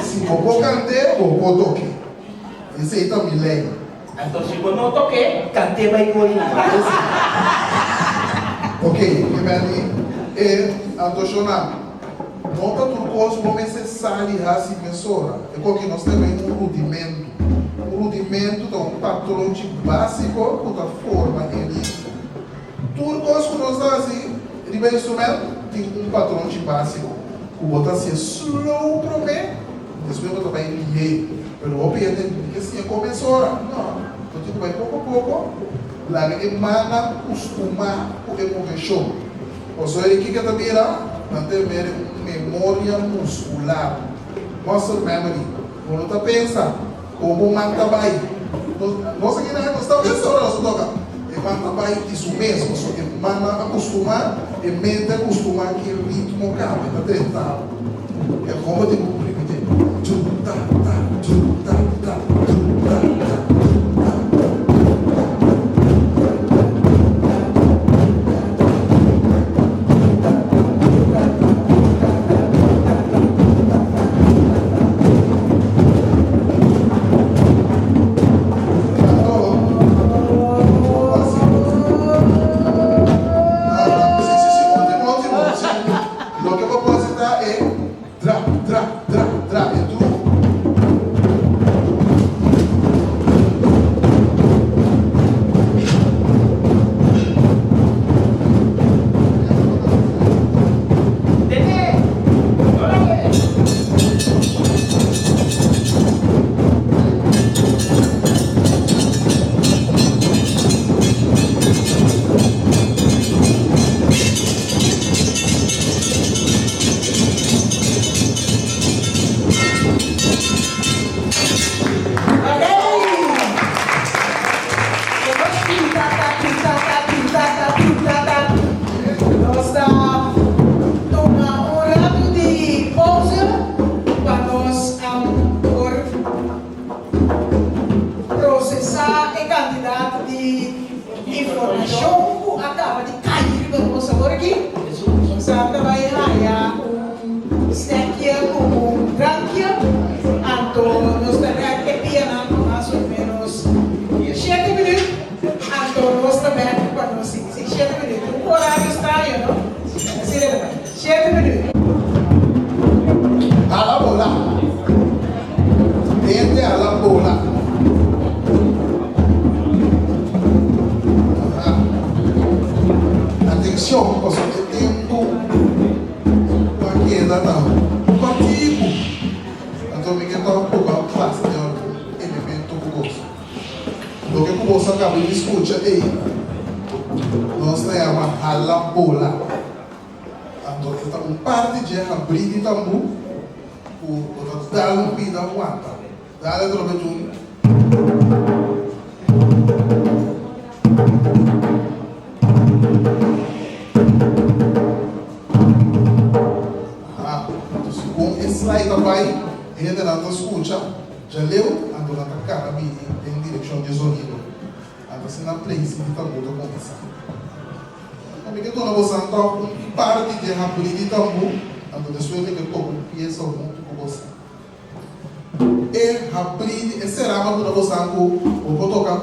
Se eu cantar, eu toque. Esse aí tá me lendo. Então, se eu não toquei, cantei vai correr. Ok, Antoshona, nota turcoso não é necessário assim mesura. É porque nós temos um rudimento. Um rudimento de um patrão básico da forma ele. Turcoso nós dá assim, ele vai instrumento tem um patrão básico. O outro assim slow para mim, depois eu também liei. Pero o pia tem que assim começou. Não, então vai pouco a pouco. Lá que mana costuma o que show. O senhor que está vira, manter memória muscular, muscle memory. Quando está pensa, como manta vai. Nós aqui não estamos pensando nós toca. E manta vai isso mesmo, só que mana acostumar e mente acostumar que o ritmo cabe, está tentando. É como de cumprir, tá, tá, tá, tá, tá. 7 minutos. A la bola. Gente a la bola. Atenção, posso ter tempo. Aqui é da não. Contigo. Então, me quer dar pouco a classe de elemento com você. Do que com você acaba de escutar aí. Nós chamamos a la bola. Então, está parte de abrir de tambu. O dar um pida aguanta. Dá-lhe droga de um. Com esse slide também, ele não escuta, já leu, ando na cara em direção de sonido. Ando assim na place de tambu da começar. A minha dona você anda parte de abrir de tambu, ando depois de que toco peça muito com você. E abrir, esse era a dona você anda o tocar.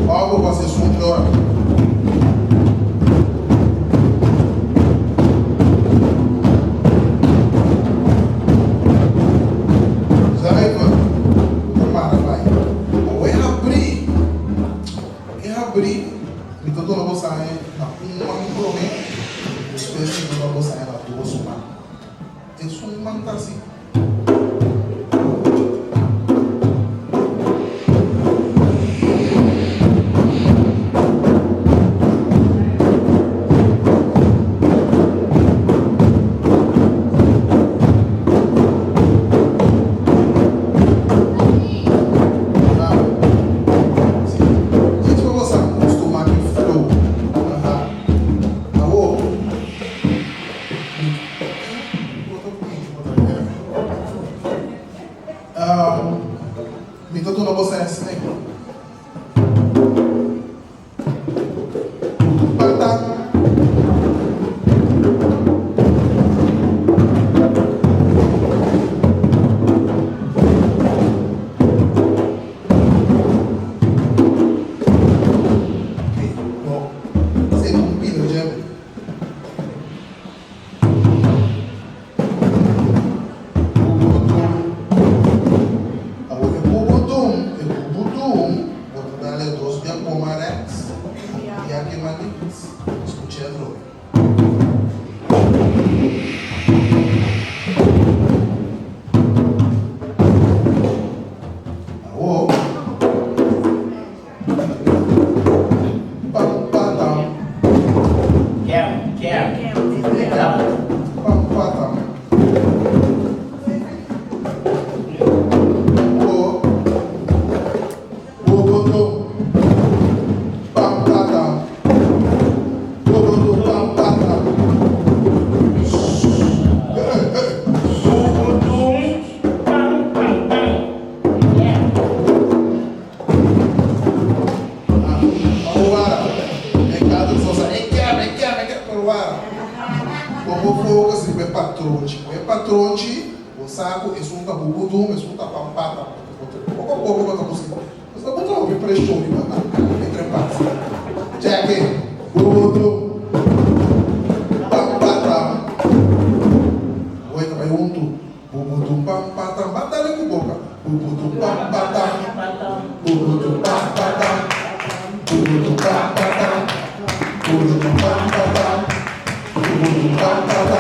Algo para ser melhor. Já é para vai. Ou abrir. Então toda você é na uma problema. Espécie de toda você é na tua suma. Isso é uma fantasia. Então tu não você é assim, né? Patronci, o saco, e sunta bubudum, e sunta pampata. Pouco a pouco bota música. Mas não botar o que prestou de matar. Entre partes. Jack, bubudum, pampata. Oi, também unto. Bubudum, pampata. Batalha com boca. Bubudum, pampata. Bubudum, pampata. Bubudum, pampata. Bubudum, pampata. Bubudum, pampata.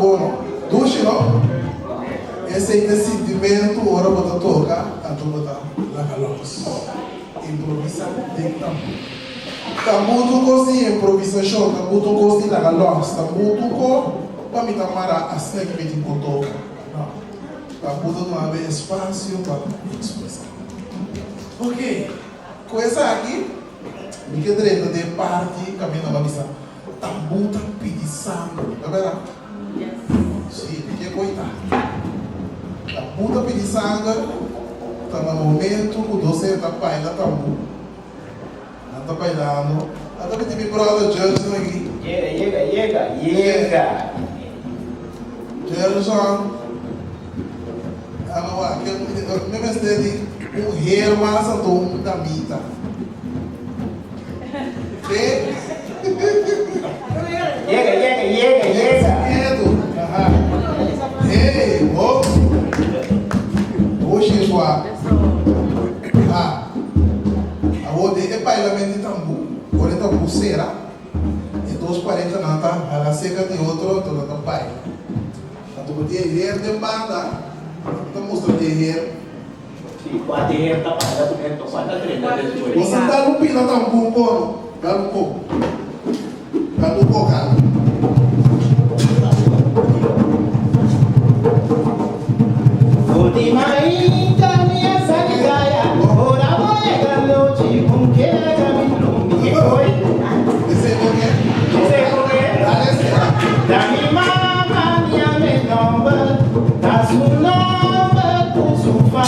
bono. Dushi, não? Esse é o sentimento, ora bota toca, a tu bota lagalos. Improvisa de tambu. Tambu tu cosi improvisação, tambu tu cosi lagalos, tambu tu co, para me tamara a segmento de toca. Tambu tu não abre espaço para expressar. Ok, coisa aqui, me que direito de parte, caminho na missa. Tambu tá pedindo sangue, tá vendo? Sim, que coitado. Tambu tá pedindo sangue, tá no momento que o doce tá bailando tambu. Não tá bailando. Até que tem brother Jerson aqui. Llega. Jerson. Agora, mesmo este rei mais adorno da mita. Llega. Medo. Ei, hoje sua. Agora é bailamento de tambu. Agora é tambu será. E 240 não tá. A seca de outro não baila. Então podia ir de banda. Então mostra de ir. Sim, pode ir tá para dentro, pode treinar depois. Você tá no pino tambu pô. Dá um pouco. Dá um pouco, cara. Última ida minha sanidade, ora vai galote com que caminho me foi. Esse é o que? Da minha mama minha menoma, da sua nova do sofá.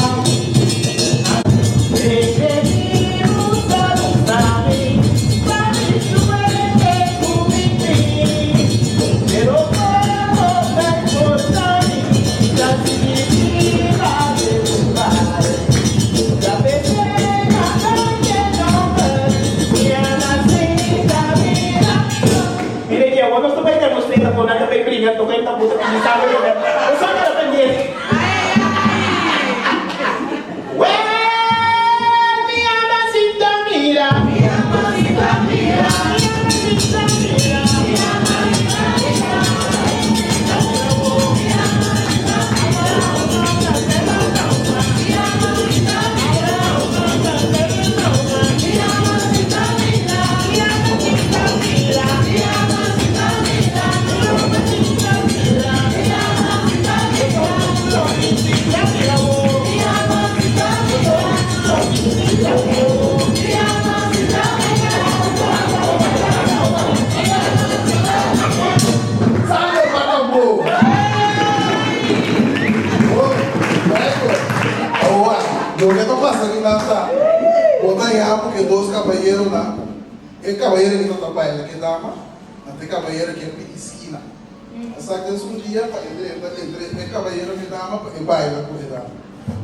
Toca el tambor, Lo que está pasando aquí nada, botan ya porque dos caballeros lá, el caballero que no está para él, que dama, ante caballero que es esquina. Hasta que es un día entre el caballero que dama y baila con el dama.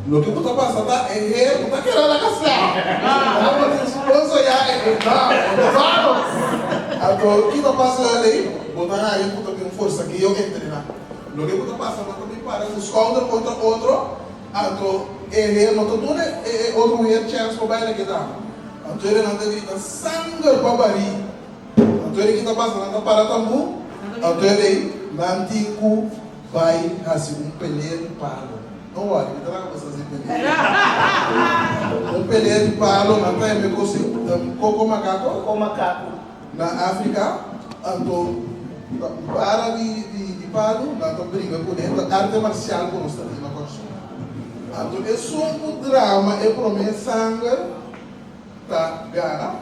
Lo que está pasando es que está quedando la casa. Porque su esposo ya es dama, Então, o que está passando aí? Botar aí, puta, tem força aqui, eu entrei lá. Lo que está passando também para os contra contra outro. Então, ele não está tudo, outro mulher chance para bailar que dá. Então, ele não está gritando sangue para bari. Então, ele que está passando, não para tambu. Então, ele não tem que vai assim peleiro de palo. Não olha, me traga para fazer peleiro. Peleiro de palo, não tem me coisa, coco macaco. Na África, então, para de palo, não tem briga por dentro, arte marcial por nós também na construção. Então, é um drama, é promessa sangue, tá gana.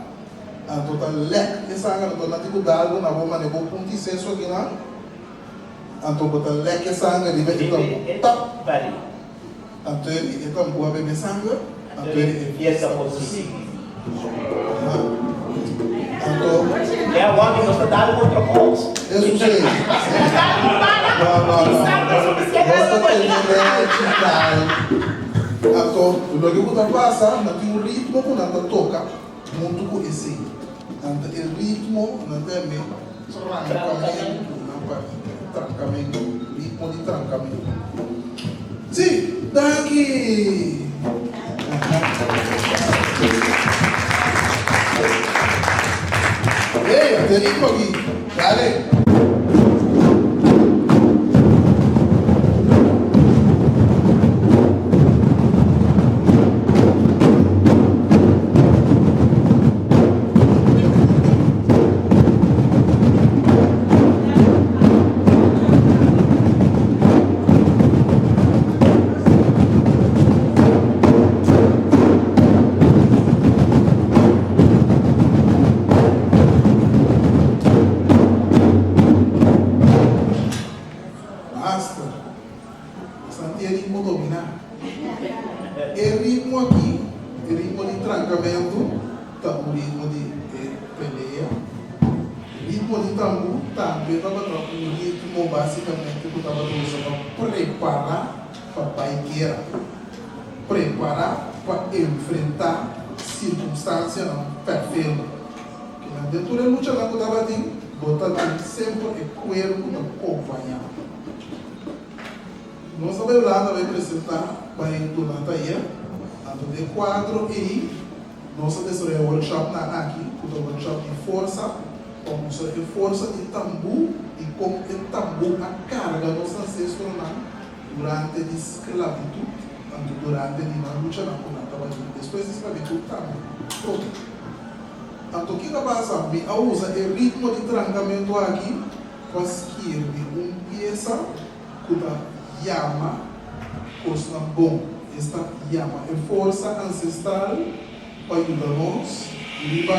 Então, tá leque de sangue, então, não tem que dar algo na bomba, não vou ponte senso aqui lá. Então, tá leque de sangue, ele vai top. Então, ele é tão boa beber sangue. Então, ele é fiesta possível. É agora que nós estamos dando outra coisa. Eu sei. Então, o que está passando, não tem um ritmo que não toca muito com esse. Então, o ritmo não tem trancamento, ritmo de trancamento. Sim, daqui. Ei, tem ritmo aqui. Dale. ritmo de tambu também estava um ritmo basicamente que estava usando para preparar para a baiqueira, preparar para enfrentar circunstâncias perfeitas. Dentro da luta lá que estava ali, botar sempre o cuero para acompanhar. Nós sabemos lá, vai apresentar para durante a year, de quadro e nós temos um workshop aqui, o workshop de força, para mostrar a força de tambu e como o tambu a carga dos ancestros durante a escravidão, durante a luta na coluna. Depois da escravidão, tambu. Então, o que passa? A usa o ritmo de trancamento aqui para escrever peça que chama coisa bom. Esta chama é força ancestral para ajudar-nos a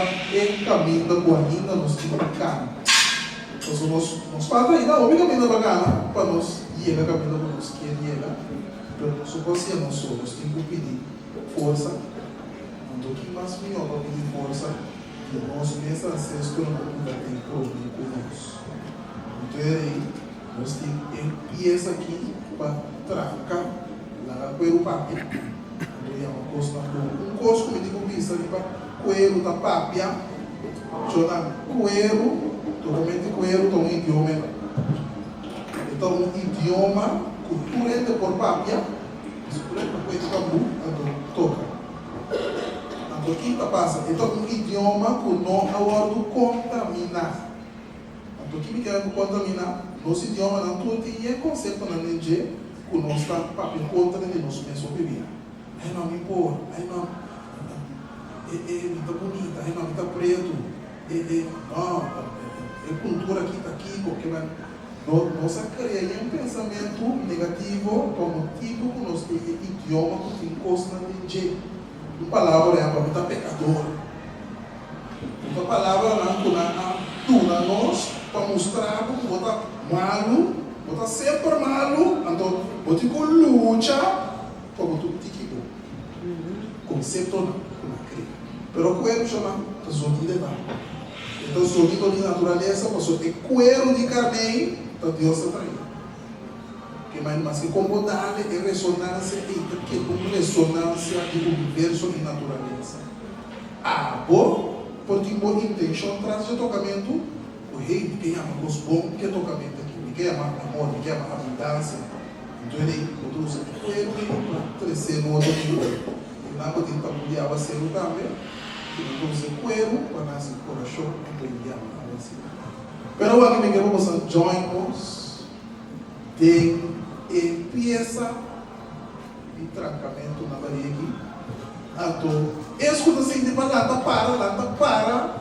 caminho da guarida nos tibucanos. Então, nós fazemos ainda o caminho bacana para nós chegar a caminho que nós queremos. Mas se você não sou, nós temos que pedir força. Então, o que mais melhor para pedir força? Nosso mesmo ancestro não tem problema conosco. Então, aí, nós temos peça aqui para trancar lá com o papel. Então, um costo como digo isso ali para coelho da papia. Chama coelho, totalmente coelho, então um idioma. Então, um idioma, cultura por papia, cultura por coelho cambu, então toca. O que passa? Então, um idioma que não é contaminar. Então, o que me quer contaminar? Nosso idioma não tem conceito na NG que nós estamos para contra de nós mesmos viver. Aí não me importa, aí não está bonita, aí não está preto, a cultura aqui está aqui, porque nós criamos um pensamento negativo por motivo que nós temos idioma que tem coisa na NG. Uma palavra é para pecador. Uma palavra não nós para mostrar que você está malo, você está sempre malo, então você tem que lutar para você ter conceito não crer. Mas o coelho chama zoni de nada. Então, zoni de natureza, você tem coelho de carne, então Deus está aí. Mas que como dar ressonância que como ressonância do universo e natureza. Bom, porque boa intenção traz de tocamento, o rei que ama os bons que tocamento aqui, que ama amor, que ama abundância. Então ele usa o coelho para crescer no outro nível. E lá quando ele está mundial ser o também, ele usa o coelho para nascer o coração e ele ama a assim. Pero aqui me quero mostrar join us tem peça de trancamento na barriga. Então, escuta assim de lata para,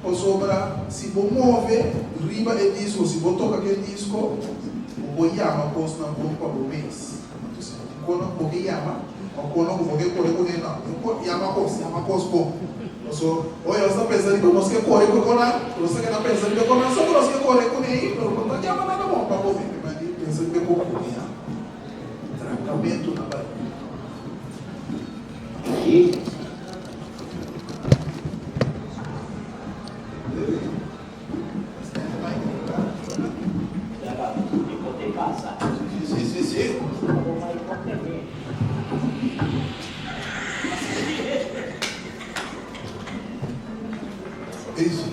ou sobra, se vou mover, riba o disco, se vou tocar aquele disco, vou chamar posto na boca para o mês. Então, vou chamar, ou quando vou correr com ele, não, chama posto bom. Olha, você está pensando que nós queremos correr com ele, você está pensando que nós queremos correr com ele, não está chamando nada bom para você. Pensando que é pouco, trancamento na barriga. Sim. Isso.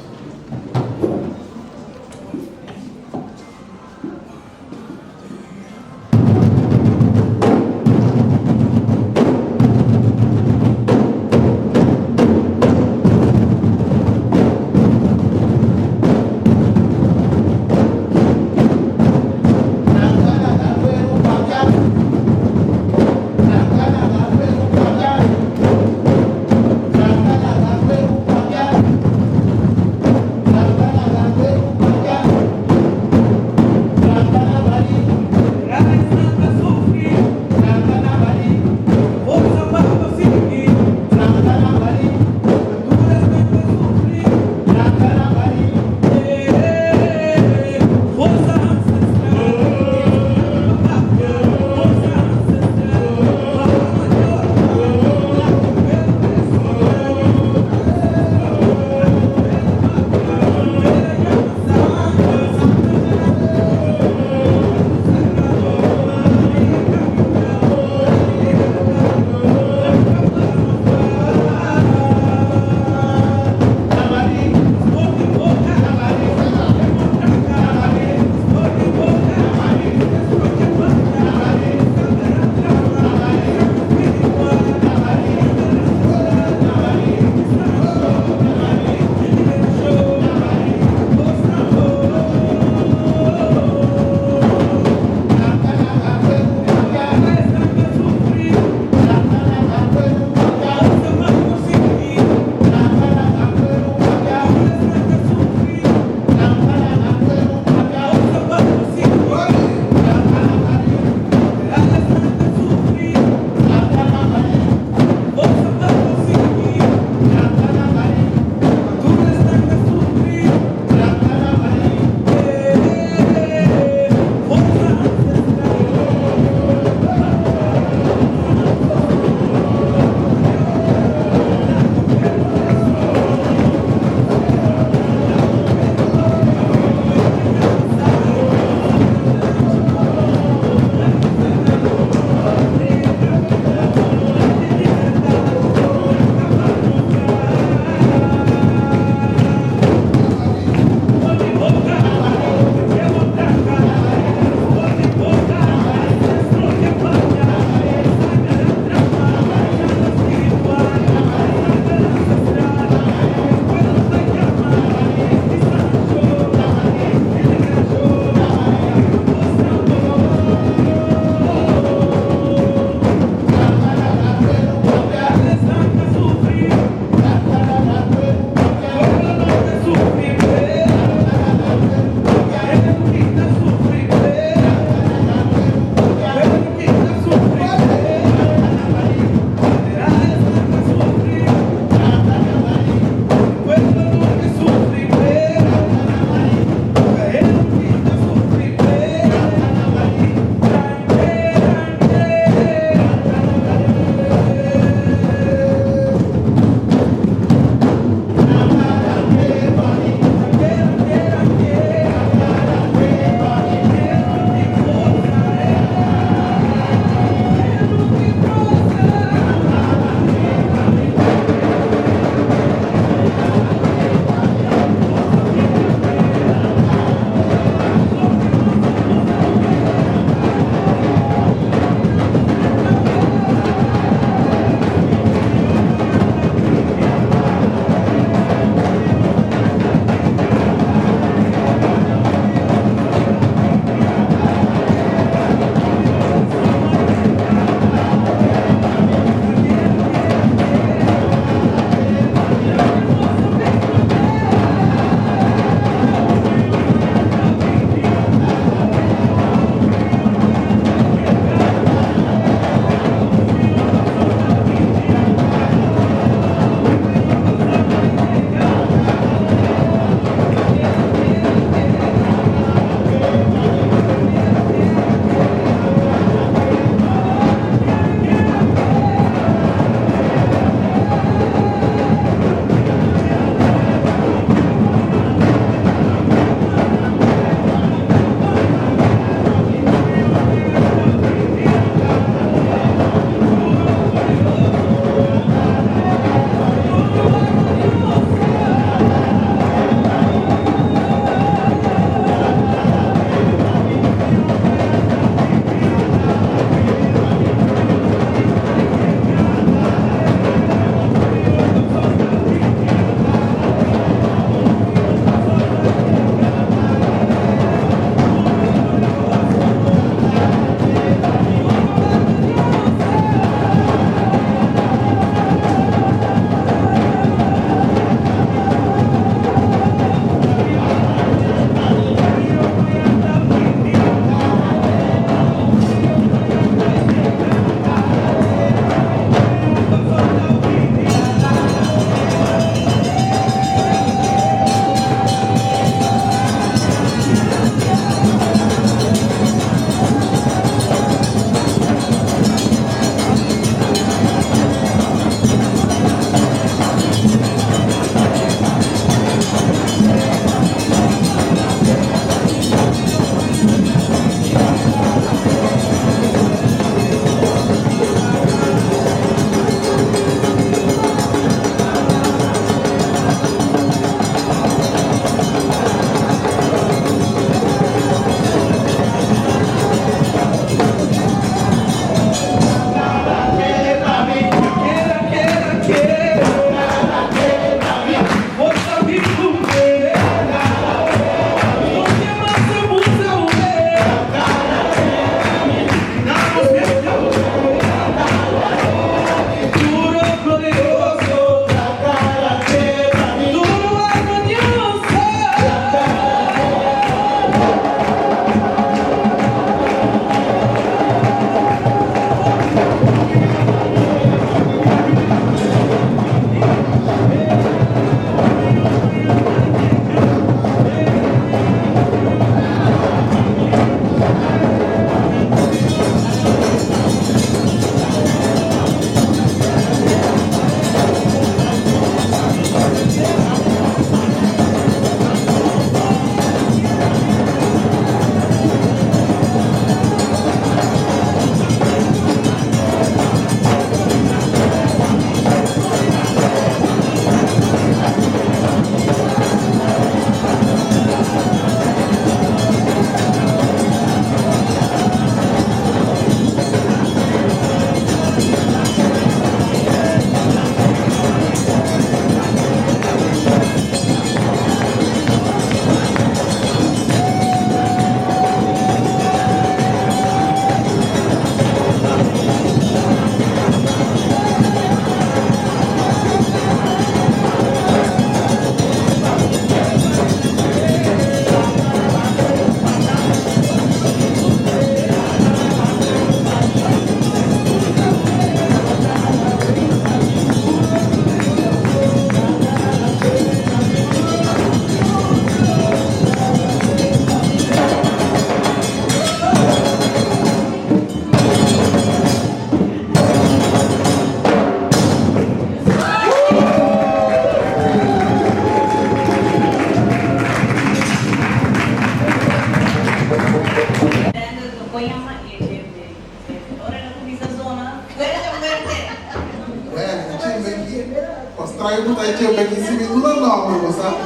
sai que eu aqui se me dura não, você sabe?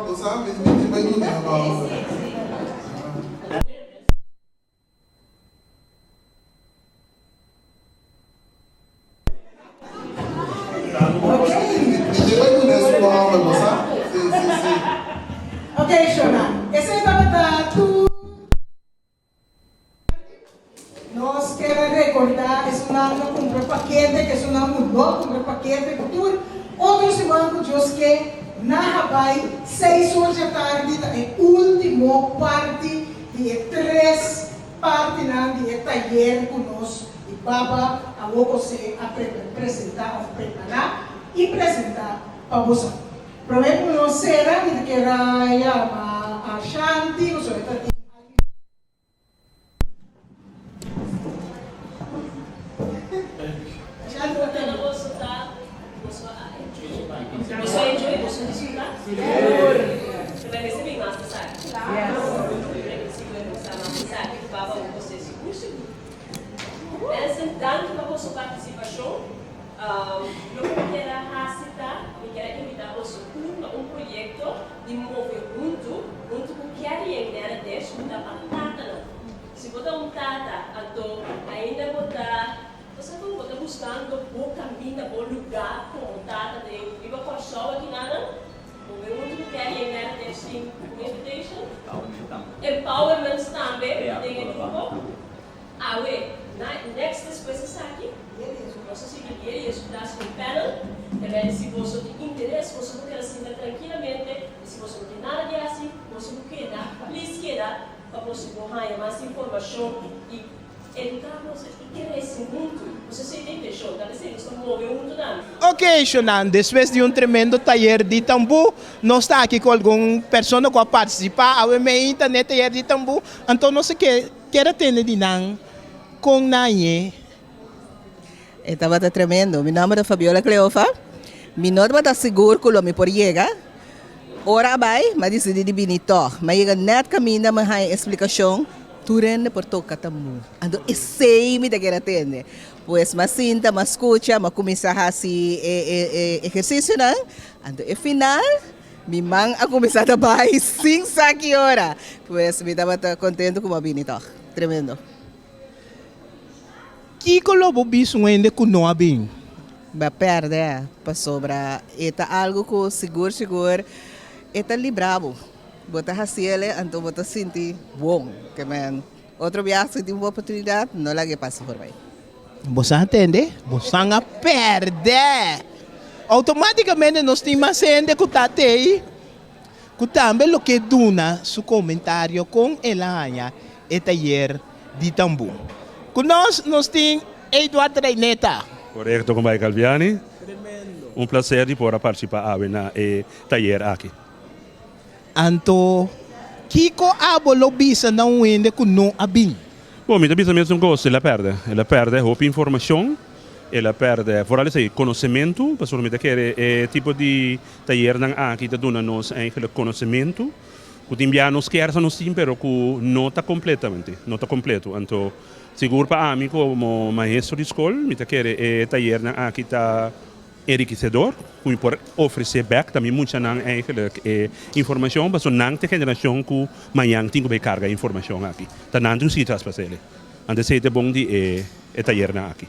Você sabe, me vai do não. Ok, Shona. Esse é tu. Nós queremos recordar que isso não compra paquete, que isso não mudou, compra paquete, cultura. Outros bancos Deus que na vai 6 horas da tarde, é a última parte de 3 partes de taller conosco. E Baba, a você apresentar, preparar e apresentar para você. Prometo não será que era a Shanti, o senhor está Tanto para a sua participação, eu quero invitar você a um projeto de mover junto com o que a gente deixa da batata. Se você não tata, então ainda você está buscando bom caminho, bom lugar com o tata de uma pessoa aqui nada. Mover junto com o que a gente deixa uma invitation. Empowerment também tem grupo. Next depois aqui, você seguir e estudar com o panel. Também, se você tem interesse, você não quer sentar tranquilamente. Se você não tem nada de assim, você não quer dar, please quer para você ganhar mais informação e educar você e crescer muito. Você se deixou, tá dizendo? Você não move muito nada. Ok, Shonan, depois de tremendo taller de tambu, nós estamos aqui com alguma pessoa que vai participar, ao meio internet taller de tambu, então não sei o que quer atender de não. Com Naye. Estava tremendo. Meu nome é Fabiola Cleofa. Meu nome é seguro que eu me por chegar. Ora vai, mas decidi de binito. Mas chega net caminho, mas há explicação. Turende por tocar tamu. Ando sei me de que atende. Pois mas sinta, mas escuta, mas começar a fazer exercício não. Ando e final. Mi mang a começar a trabalhar 5 horas. Pois me estava contente com o binito. Tremendo. Que colobo bicho ainda com não bem? Ba perde para sobra. Eta algo que seguro eta libravo. Bota haciele, então bota sentir bom. Que man outro viagem tem uma oportunidade, não lá que passa por aí. Você entende? Você a perde. Automaticamente nós temos gente que está aí. Que também o que duna seu comentário com Elania e taller de tambu. Conosco nós temos Eduardo Reineta. Correto, com Mike Calviani. Um prazer de poder participar na taller aqui. Anto, Kiko abo lobisa não ainda com não abim. Bom, me também mesmo gosto, ela perde roupa informação, ela perde, fora isso, conhecimento, para me quer tipo de taller aqui que dá nos eigenlijk conhecimento. Que tem nos quer nos tem, pero que não está completamente, não está completo. Então, seguro para mim como maestro de escola, me quer taller aqui está enriquecedor, que pode oferecer back também muita eigenlijk informação, mas não tem geração que amanhã tem que carga informação aqui. Tá não tem citas para ele. Antes é bom de taller aqui.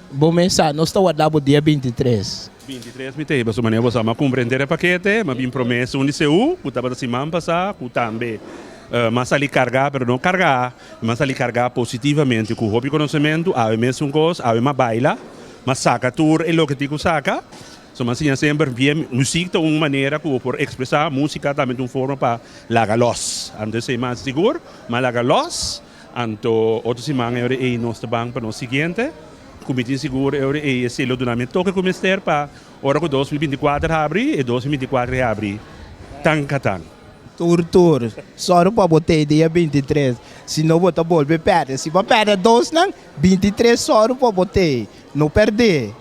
Bom mensagem, nós estamos lá no dia 23. 23 me teve, mas maneira você vai compreender o paquete, mas bem promessa um ICU, que estava da semana passada, que também mas ali carregar, mas não carregar, mas ali carregar positivamente com o hobby conhecimento, há mesmo um gosto, há uma baila, mas saca tudo é o que te saca. So, mas sempre via música de uma maneira que por expressar música também de uma forma para lagar los. Antes é mais seguro, mas lagar los. Então, outra semana é nosso banco para o seguinte. Comitê seguro é selo do nome toca começar para hora que 2024 abre e 2024 abre. Tancatang. Tur. Só para botar dia 23. Se não botar volver perder. Se vai perder 2 não, 23 só para botar. Não perder.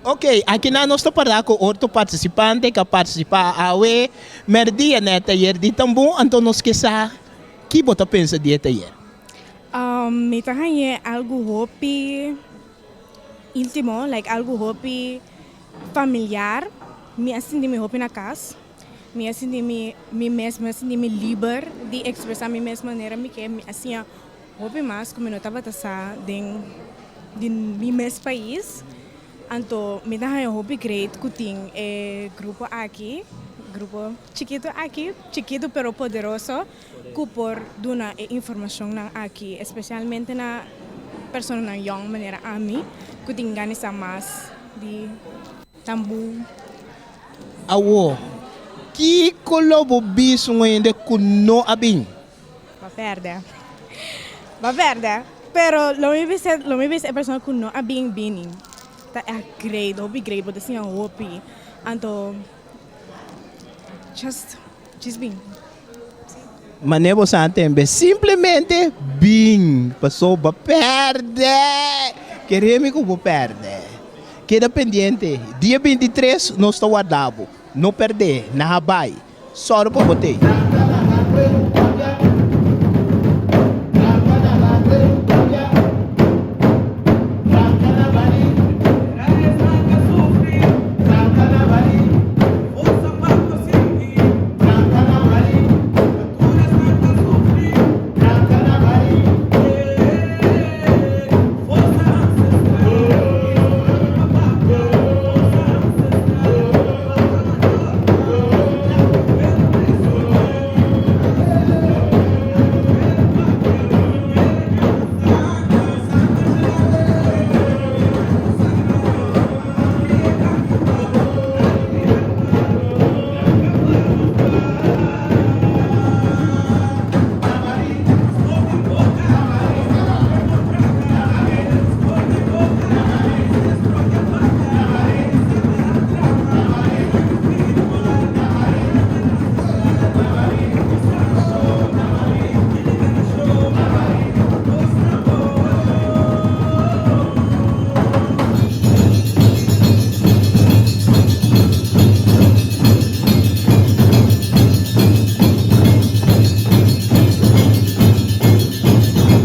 Ok, aqui nós estamos para com outro participante que participa a UE. Merdia na taller de tambu, então nós esqueça que você pensa de taller. Me tahanha algo hobby íntimo, like algo hopi familiar. Me assim de me hopi na casa. Me assim de me mesma, assim de me liber de expressar minha mesma maneira, me que assim hopi mais como eu estava tasa de meu mesmo país. Então, me dá um hobby great que tem grupo aqui, grupo chiquito pero poderoso, que por dar informação aqui, especialmente na pessoa na young maneira a mim, que tem ganas a mais de tambu. Awo, que colobo bicho ainda que não abin? Va perde. Pero lo mi vise persona que não abin bini. Tá é great, hobby great, but assim hobby. Então, just bem. Manevo santembe, simplesmente bing, passou para perder. Queremos que vou perder. Queda pendiente, dia 23 nós está guardado. Não perder, na Habai. Só para botei.